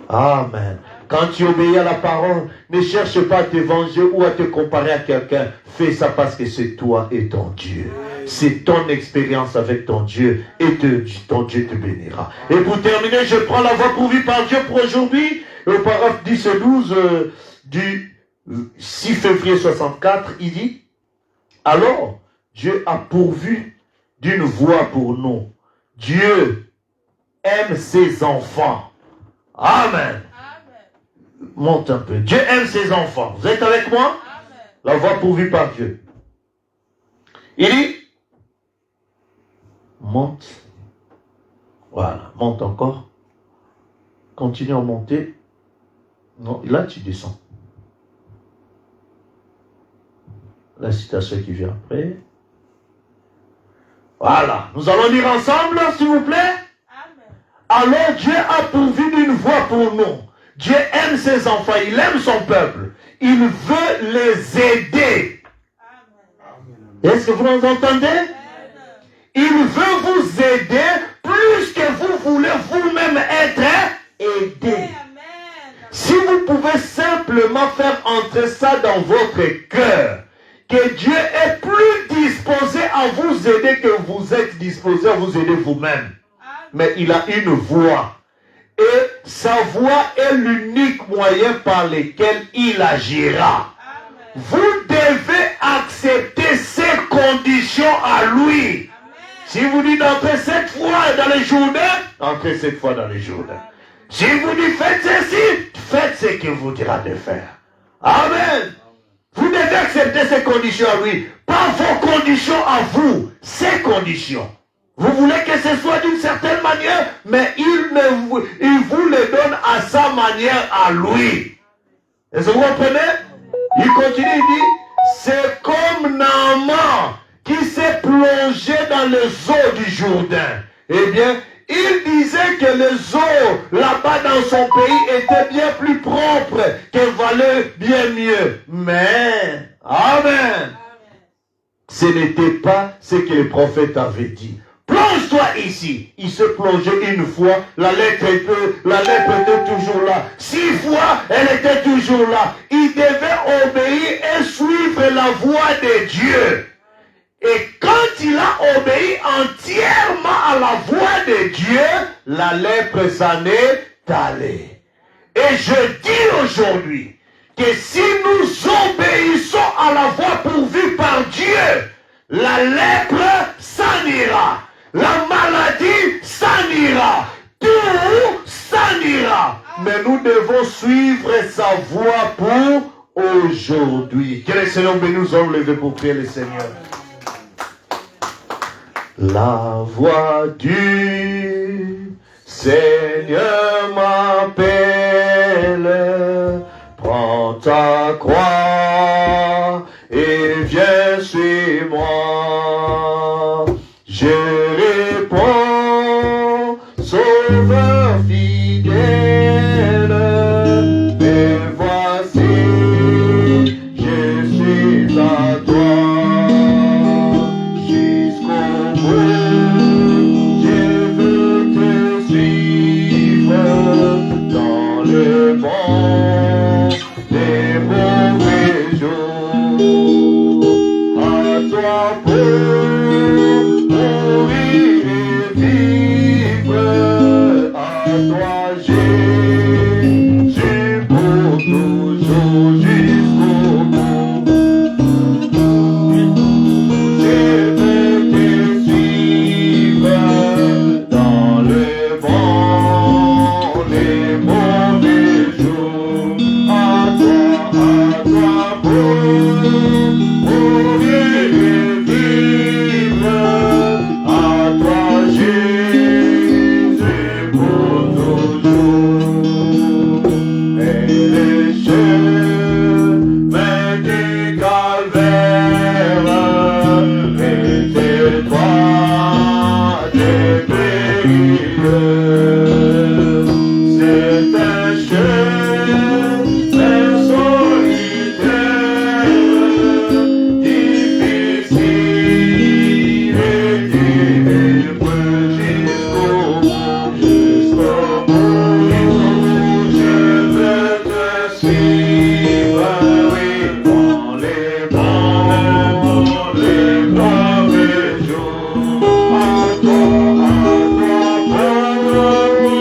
Amen. Quand tu obéis à la parole, ne cherche pas à te venger ou à te comparer à quelqu'un. Fais ça parce que c'est toi et ton Dieu. C'est ton expérience avec ton Dieu et ton Dieu te bénira. Et pour terminer, je prends la voie pourvue par Dieu pour aujourd'hui. Au paragraphe 10 et 12 du 6 février 64, il dit, alors Dieu a pourvu d'une voie pour nous. Dieu aime ses enfants. Amen. Monte un peu. Dieu aime ses enfants. Vous êtes avec moi? Amen. La voie pourvue par Dieu. Il dit, monte. Voilà, monte encore. Continue à monter. Non, là tu descends. La citation qui vient après. Voilà, nous allons lire ensemble, s'il vous plaît. Amen. Alors Dieu a pourvu d'une voie pour nous. Dieu aime ses enfants, il aime son peuple. Il veut les aider. Est-ce que vous nous entendez? Il veut vous aider plus que vous voulez vous-même être aidé. Si vous pouvez simplement faire entrer ça dans votre cœur, que Dieu est plus disposé à vous aider que vous êtes disposé à vous aider vous-même. Mais il a une voie. Et sa voie est l'unique moyen par lequel il agira. Amen. Vous devez accepter ces conditions à lui. Amen. Si vous dites d'entrer 7 fois dans les journées, entrez 7 fois dans les journées. Si vous dites faites ceci, faites ce qu'il vous dira de faire. Amen. Vous devez accepter ces conditions à lui. Pas vos conditions à vous, ses conditions. Vous voulez que ce soit d'une certaine manière, mais il vous le donne à sa manière, à lui. Est-ce que vous comprenez? Il continue, il dit, c'est comme Naaman qui s'est plongé dans les eaux du Jourdain. Eh bien, il disait que les eaux là-bas dans son pays étaient bien plus propres, qu'elles valaient bien mieux. Mais, amen, ce n'était pas ce que le prophète avait dit. Plonge-toi ici. Il se plongeait une fois, la lettre était toujours là. 6 fois, elle était toujours là. Il devait obéir et suivre la voie de Dieu. Et quand il a obéi entièrement à la voie de Dieu, la lèpre s'en est allée. Et je dis aujourd'hui que si nous obéissons à la voie pourvue par Dieu, la lèpre s'en ira. La maladie s'en ira. Tout s'en ira. mais nous devons suivre sa voie pour aujourd'hui. Que le Seigneur nous enlève pour prier le Seigneur. La voix du Seigneur m'appelle, prends ta croix et viens sur moi. Je réponds, Sauveur fidèle, me voici, je suis à toi. Jusqu'au bout, je veux te suivre dans le bon, les mauvais jours. À toi pour mourir et vivre, à toi Jésus pour toujours jusqu'au bout. Je veux te suivre dans le bon, les mauvais jours. À toi pour mourir et vivre, à toi Jésus pour toujours. Et le chemin du calvaire est étroit et périlleux. C'est un chemin solitaire, difficile et ténébreux jusqu'au bout, jusqu'au bout. Je veux te suivre, oui, dans les bons, les mauvais jours. À toi, pour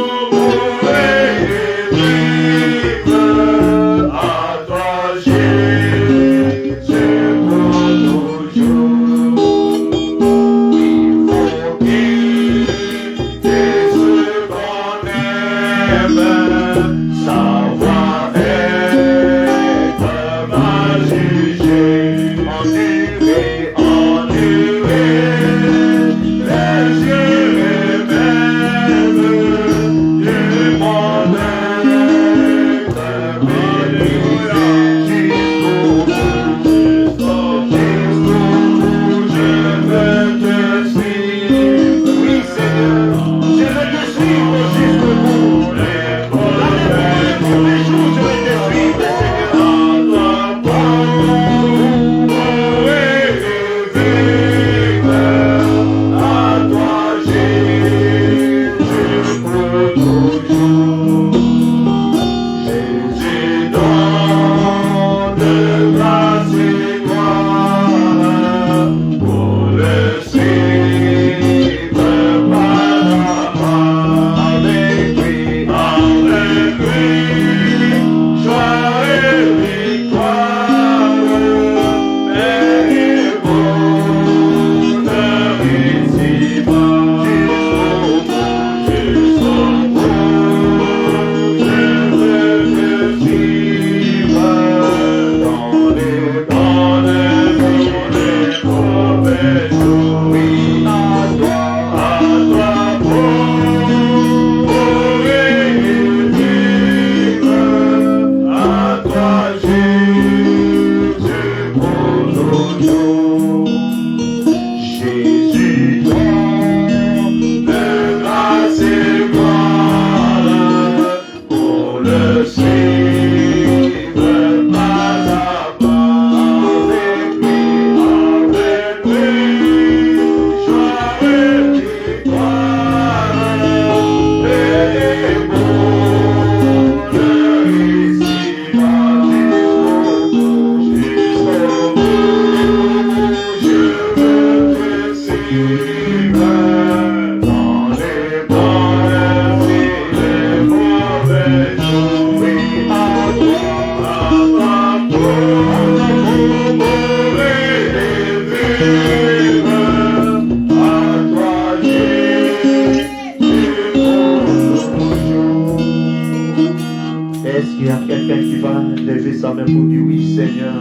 Est-ce qu'il y a quelqu'un qui va lever sa main pour dire oui, Seigneur,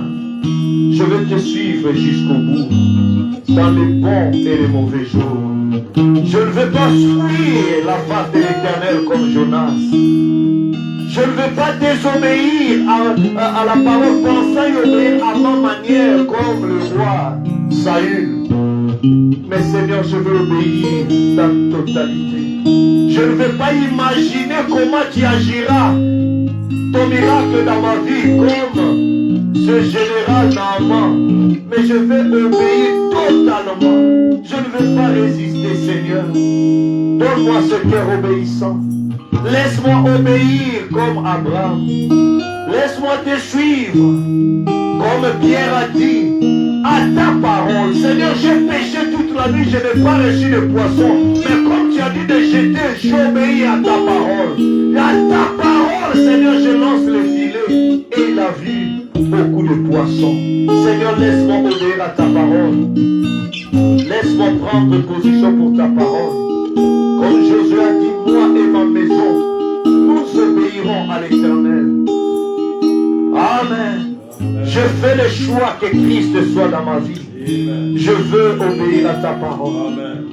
je veux te suivre jusqu'au bout, dans les bons et les mauvais jours. Je ne veux pas fuir la face de l'Éternel comme Jonas. Je ne veux pas désobéir à la parole, pensant y obéir à ma manière comme le roi Saül. Mais Seigneur, je veux obéir dans la totalité. Je ne veux pas imaginer comment tu agiras ton miracle dans ma vie comme ce général Naaman. Mais je veux obéir totalement. Je ne veux pas résister, Seigneur. Donne-moi ce cœur obéissant. Laisse-moi obéir comme Abraham. Laisse-moi te suivre comme Pierre a dit à ta parole. Seigneur, j'ai péché toute la nuit, je n'ai pas reçu de poisson. Mais comme tu as dit de jeter, j'obéis à ta parole. Et à ta parole, Seigneur, je lance le filet. Et il a vu beaucoup de poissons. Seigneur, laisse-moi obéir à ta parole. Laisse-moi prendre position pour ta parole. Comme Josué a dit, moi et ma maison, nous obéirons à l'Éternel. Amen. Je fais le choix que Christ soit dans ma vie. Amen. Je veux obéir à ta parole. Amen.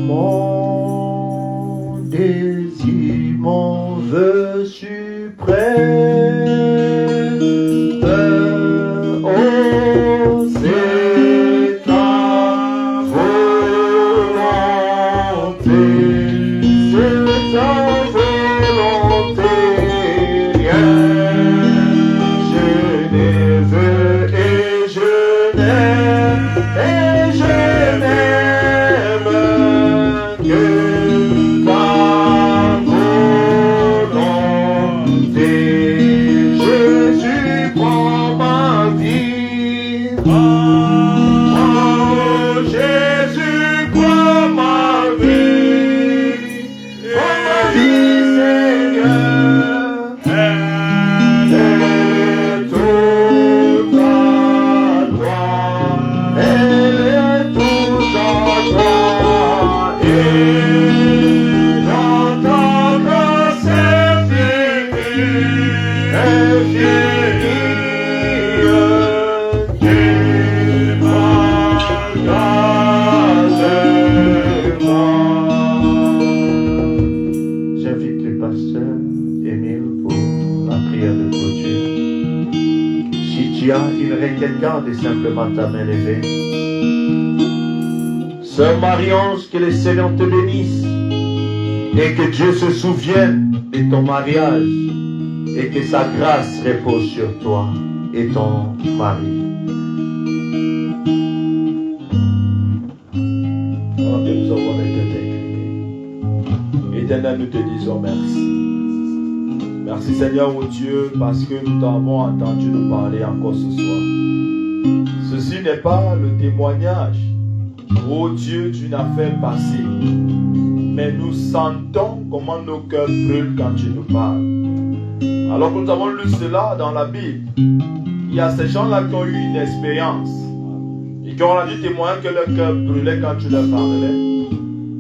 Mon désir, mon vœu suprême, oh, c'est ta volonté. C'est ta volonté. Garde simplement ta main levée. Sœur Marie-Ange, que le Seigneur te bénisse et que Dieu se souvienne de ton mariage et que sa grâce repose sur toi et ton mari. Alors que nous avons été inclinés. Éternel, nous te disons merci. Merci Seigneur mon Dieu parce que nous t'avons entendu nous parler encore ce soir. Ceci n'est pas le témoignage, ô Dieu, d'une affaire passée. Mais nous sentons comment nos cœurs brûlent quand tu nous parles. Alors que nous avons lu cela dans la Bible, il y a ces gens-là qui ont eu une expérience et qui ont rendu témoin que leur cœur brûlait quand tu leur parlais.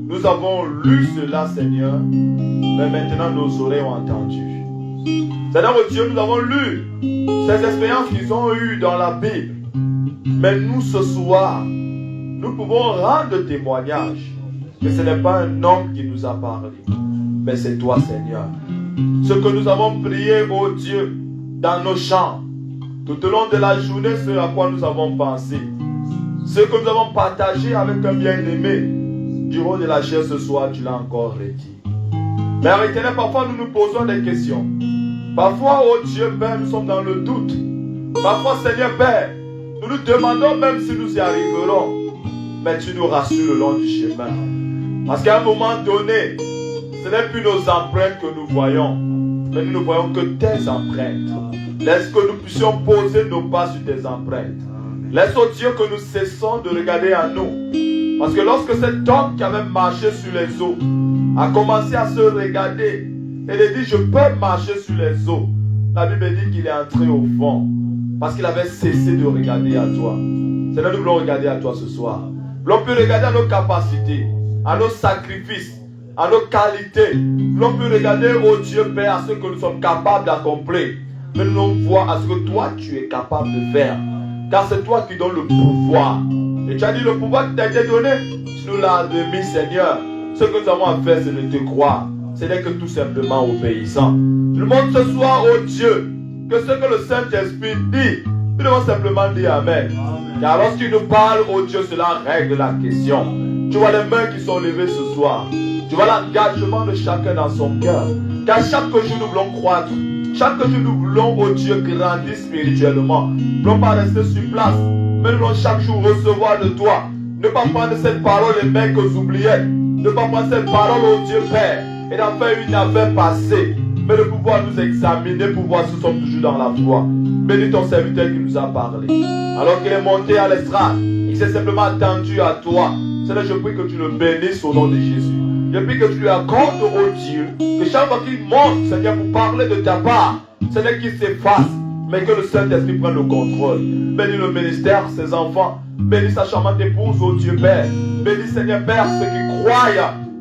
Nous avons lu cela, Seigneur, mais maintenant nos oreilles ont entendu. Seigneur mon Dieu, nous avons lu ces expériences qu'ils ont eues dans la Bible. Mais nous, ce soir, nous pouvons rendre témoignage que ce n'est pas un homme qui nous a parlé, mais c'est toi, Seigneur. Ce que nous avons prié, ô Dieu, dans nos chants, tout au long de la journée, ce à quoi nous avons pensé, ce que nous avons partagé avec un bien-aimé, du haut de la chair ce soir, tu l'as encore redit. Mais éternel, parfois nous nous posons des questions. Parfois, ô Dieu, Père, nous sommes dans le doute. Parfois, Seigneur, Père, nous nous demandons même si nous y arriverons. Mais tu nous rassures le long du chemin. Parce qu'à un moment donné, ce n'est plus nos empreintes que nous voyons, mais nous ne voyons que tes empreintes. Laisse que nous puissions poser nos pas sur tes empreintes. Laisse, oh Dieu, que nous cessons de regarder à nous. Parce que lorsque cet homme qui avait marché sur les eaux a commencé à se regarder et de dire je peux marcher sur les eaux, la Bible dit qu'il est entré au fond. Parce qu'il avait cessé de regarder à toi. Seigneur, nous voulons regarder à toi ce soir. Nous voulons plus regarder à nos capacités, à nos sacrifices, à nos qualités. Nous voulons plus regarder, oh Dieu Père, à ce que nous sommes capables d'accomplir. Mais nous voulons voir à ce que toi, tu es capable de faire. Car c'est toi qui donnes le pouvoir. Et tu as dit le pouvoir qui t'a été donné, tu nous l'as remis, Seigneur. Ce que nous avons à faire, c'est de te croire. Ce n'est que tout simplement obéissant. Je demande ce soir, oh Dieu, que ce que le Saint-Esprit dit, nous devons simplement dire Amen. Car lorsqu'il nous parle, oh Dieu, cela règle la question. Tu vois les mains qui sont levées ce soir. Tu vois l'engagement de chacun dans son cœur. Car chaque jour, nous voulons croître. Chaque jour, nous voulons, oh Dieu, grandir spirituellement. Nous ne voulons pas rester sur place, mais nous voulons chaque jour recevoir de toi. Ne pas prendre cette parole les mains que vous oubliez. Ne pas prendre cette parole, oh Dieu Père, et d'en faire une affaire passée. Mais de pouvoir nous examiner pour voir si nous sommes toujours dans la foi. Bénis ton serviteur qui nous a parlé. Alors qu'il est monté à l'estrade, il s'est simplement attendu à toi. Seigneur, je prie que tu le bénisses au nom de Jésus. Je prie que tu lui accordes, oh Dieu, que chaque fois qu'il monte, Seigneur, pour parler de ta part, Seigneur, qu'il s'efface, mais que le Saint-Esprit prenne le contrôle. Bénis le ministère, ses enfants. Bénis sa charmante épouse, oh Dieu Père. Bénis, Seigneur Père, ceux qui croient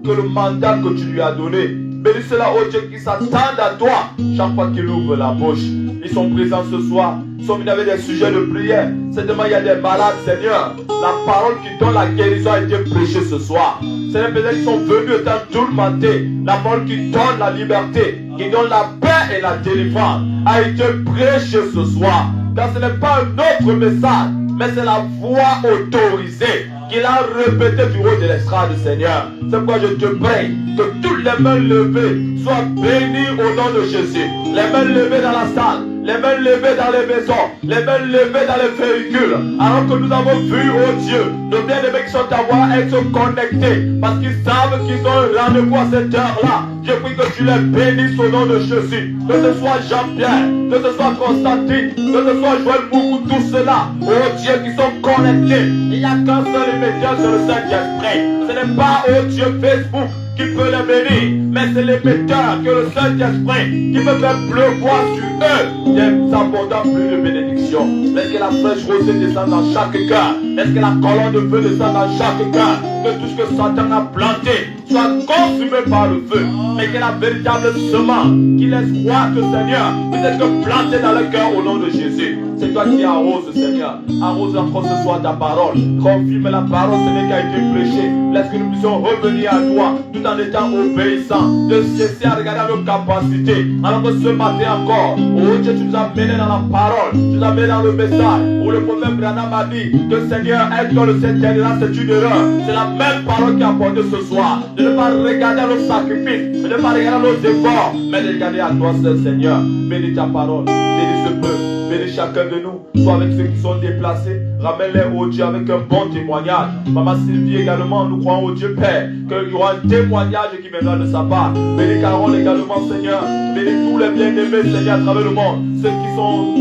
que le mandat que tu lui as donné. Bénis ceux-là, oh Dieu, qui s'attendent à toi chaque fois qu'il ouvre la bouche. Ils sont présents ce soir. Ils sont venus avec des sujets de prière. Certainement, il y a des malades, Seigneur. La parole qui donne la guérison a été prêchée ce soir. Seigneur, peut-être qu'ils sont venus étant tourmentés. La parole qui donne la liberté, qui donne la paix et la délivrance a été prêchée ce soir. Car ce n'est pas un autre message, mais c'est la voix autorisée qu'il a répétée du haut de l'estrade, Seigneur. C'est pourquoi je te prie que toutes les mains levées soient bénies au nom de Jésus. Les mains levées dans la salle, les mains levées dans les maisons, les mains levées dans les véhicules. Alors que nous avons vu, oh Dieu, nos bien-aimés qui sont à voir être connectés parce qu'ils savent qu'ils ont un rendez-vous à cette heure-là. Je prie que tu les bénisses au nom de Jésus. Que ce soit Jean-Pierre, que ce soit Constantine, que ce soit Joël Moukou, tous ceux-là, oh Dieu, qui sont connectés. Il n'y a qu'un seul émetteur, c'est le Saint-Esprit. Ce n'est pas, oh Dieu, Facebook qui peut les bénir, mais c'est l'émetteur que le Saint-Esprit qui peut faire pleuvoir sur eux des abondants pluies de bénédiction. Laisse que la fraîche rosée descende dans chaque cœur. Laisse que la colonne de feu descende dans chaque cœur. Que tout ce que Satan a planté soit consumé par le feu. Mais que la véritable semence qui laisse croître, Seigneur, puisse être plantée dans le cœur au nom de Jésus. C'est toi qui arroses, Seigneur. Arrose encore ce soir ta parole. Confirme la parole, Seigneur, qui a été prêchée. Laisse que nous puissions revenir à toi tout en étant obéissants. De cesser à regarder nos capacités. Alors que ce matin encore, oh Dieu, tu nous as menés dans la parole. Tu nous as menés dans le message. Où le prophète Branham a dit que Seigneur, aide dans le septième, c'est une erreur. C'est la même parole qui a apporté ce soir. De ne pas regarder à nos sacrifices, de ne pas regarder à nos efforts, mais de regarder à toi seul, Seigneur. Bénis ta parole, bénis ce peuple, bénis chacun de nous. Sois avec ceux qui sont déplacés, ramène-les au Dieu avec un bon témoignage. Maman Sylvie également, nous croyons au Dieu Père, qu'il y aura un témoignage qui viendra de sa part. Bénis Carole également, Seigneur. Bénis tous les bien-aimés, Seigneur, à travers le monde. Ceux qui sont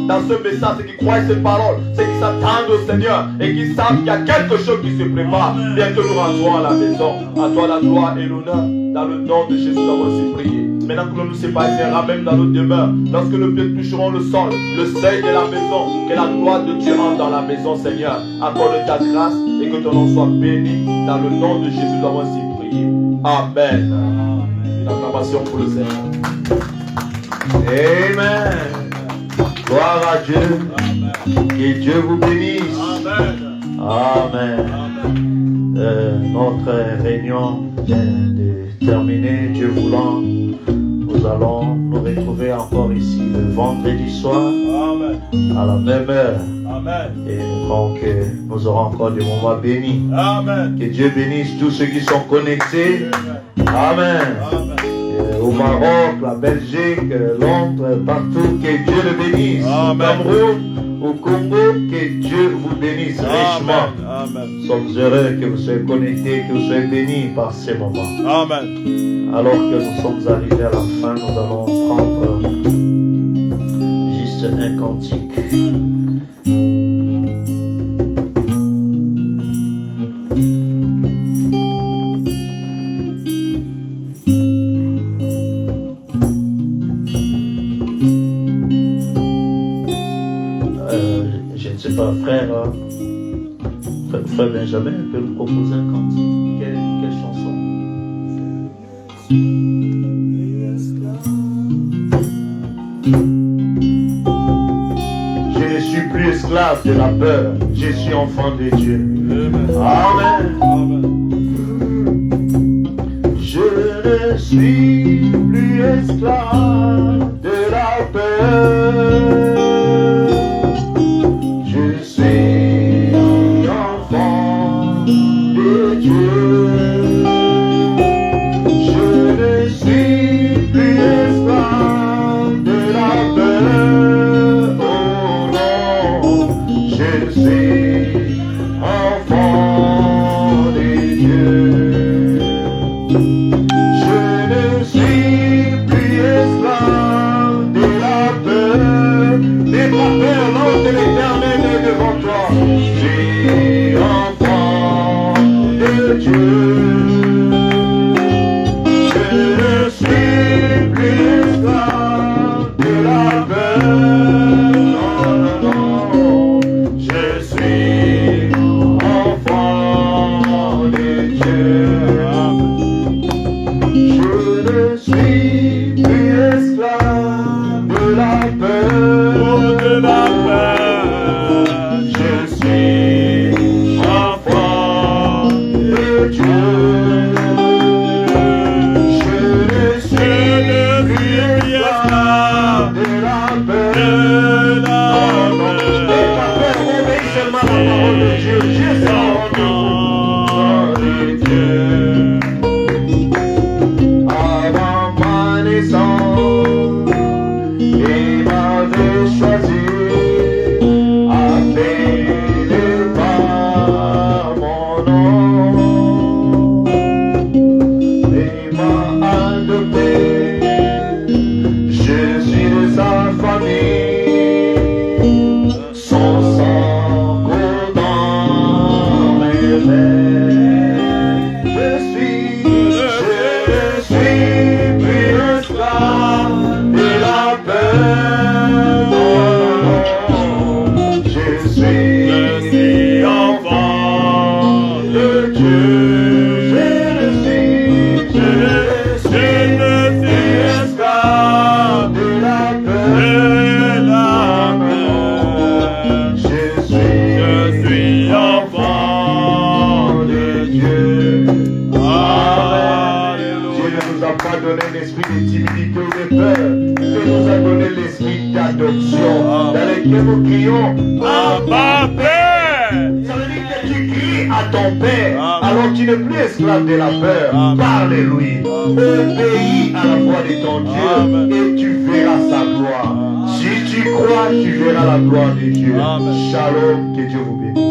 dans ce message, ceux qui croient ces paroles, ceux qui s'attendent au Seigneur et qui savent qu'il y a quelque chose qui se prépare. Bientôt nous rentrons à la maison. À toi la gloire et l'honneur. Dans le nom de Jésus, nous avons aussi prié. Maintenant que nous nous séparons, ramène dans nos demeures. Lorsque nos pieds toucheront le sol, le seuil de la maison, que la gloire de Dieu entre dans la maison, Seigneur. Accorde ta grâce et que ton nom soit béni. Dans le nom de Jésus, nous avons aussi prié. Amen. Une acclamation pour le Seigneur. Amen. Gloire à Dieu. Que Dieu vous bénisse. Amen. Notre réunion vient de terminer. Dieu voulant, nous allons nous retrouver encore ici le vendredi soir. À la même heure. Et nous croyons que nous aurons encore des moments bénis. Que Dieu bénisse tous ceux qui sont connectés. Amen. Au Maroc, la Belgique, Londres, partout, que Dieu le bénisse. Au Cameroun, au Congo, que Dieu vous bénisse richement. Nous sommes heureux que vous soyez connectés, que vous soyez bénis par ces moments. Alors que nous sommes arrivés à la fin, nous allons prendre juste un cantique. Frère Benjamin peut nous proposer un cantique. Quelle chanson? esclave de la peur. Je suis enfant de Dieu. Amen. Je ne suis plus esclave de la peur. Je suis enfant de Dieu. Je ne suis plus esclave de la peur. Oh non, je suis enfant de Dieu. Je ne suis plus esclave de la peur. N'aie pas peur, l'ange de l'Éternel est devant toi. Je suis enfant de Dieu. Je ne suis plus esclave de la peur. Non, non, non. Je suis enfant de Dieu. Je ne suis plus esclave de la peur. Je suis enfant de Dieu. Je ne suis plus esclave de la peur. Non, non, n'aie pas peur, obéis seulement à la parole de Dieu. Dieu c'est enfant de Dieu. Avant ma naissance, il m'avait choisi, appelé par mon nom. Il m'a adopté, je suis de sa famille, son sang court dans mes veines. Je suis plus esclave de la peur. Je suis enfant de Dieu. Je ne suis plus esclave de la peur. Je suis enfant de Dieu. Dieu ne nous a pas donné l'esprit de timidité ou de peur. Dieu nous a donné l'esprit d'adoption dans lequel nous crions Abba Père. Ça veut dire que tu cries à ton Père alors tu n'es plus esclave de la peur. Parle-lui. Obéis à la voix de ton Dieu et tu verras sa gloire. Si tu crois, tu verras la gloire de Dieu. Shalom, que Dieu vous bénisse.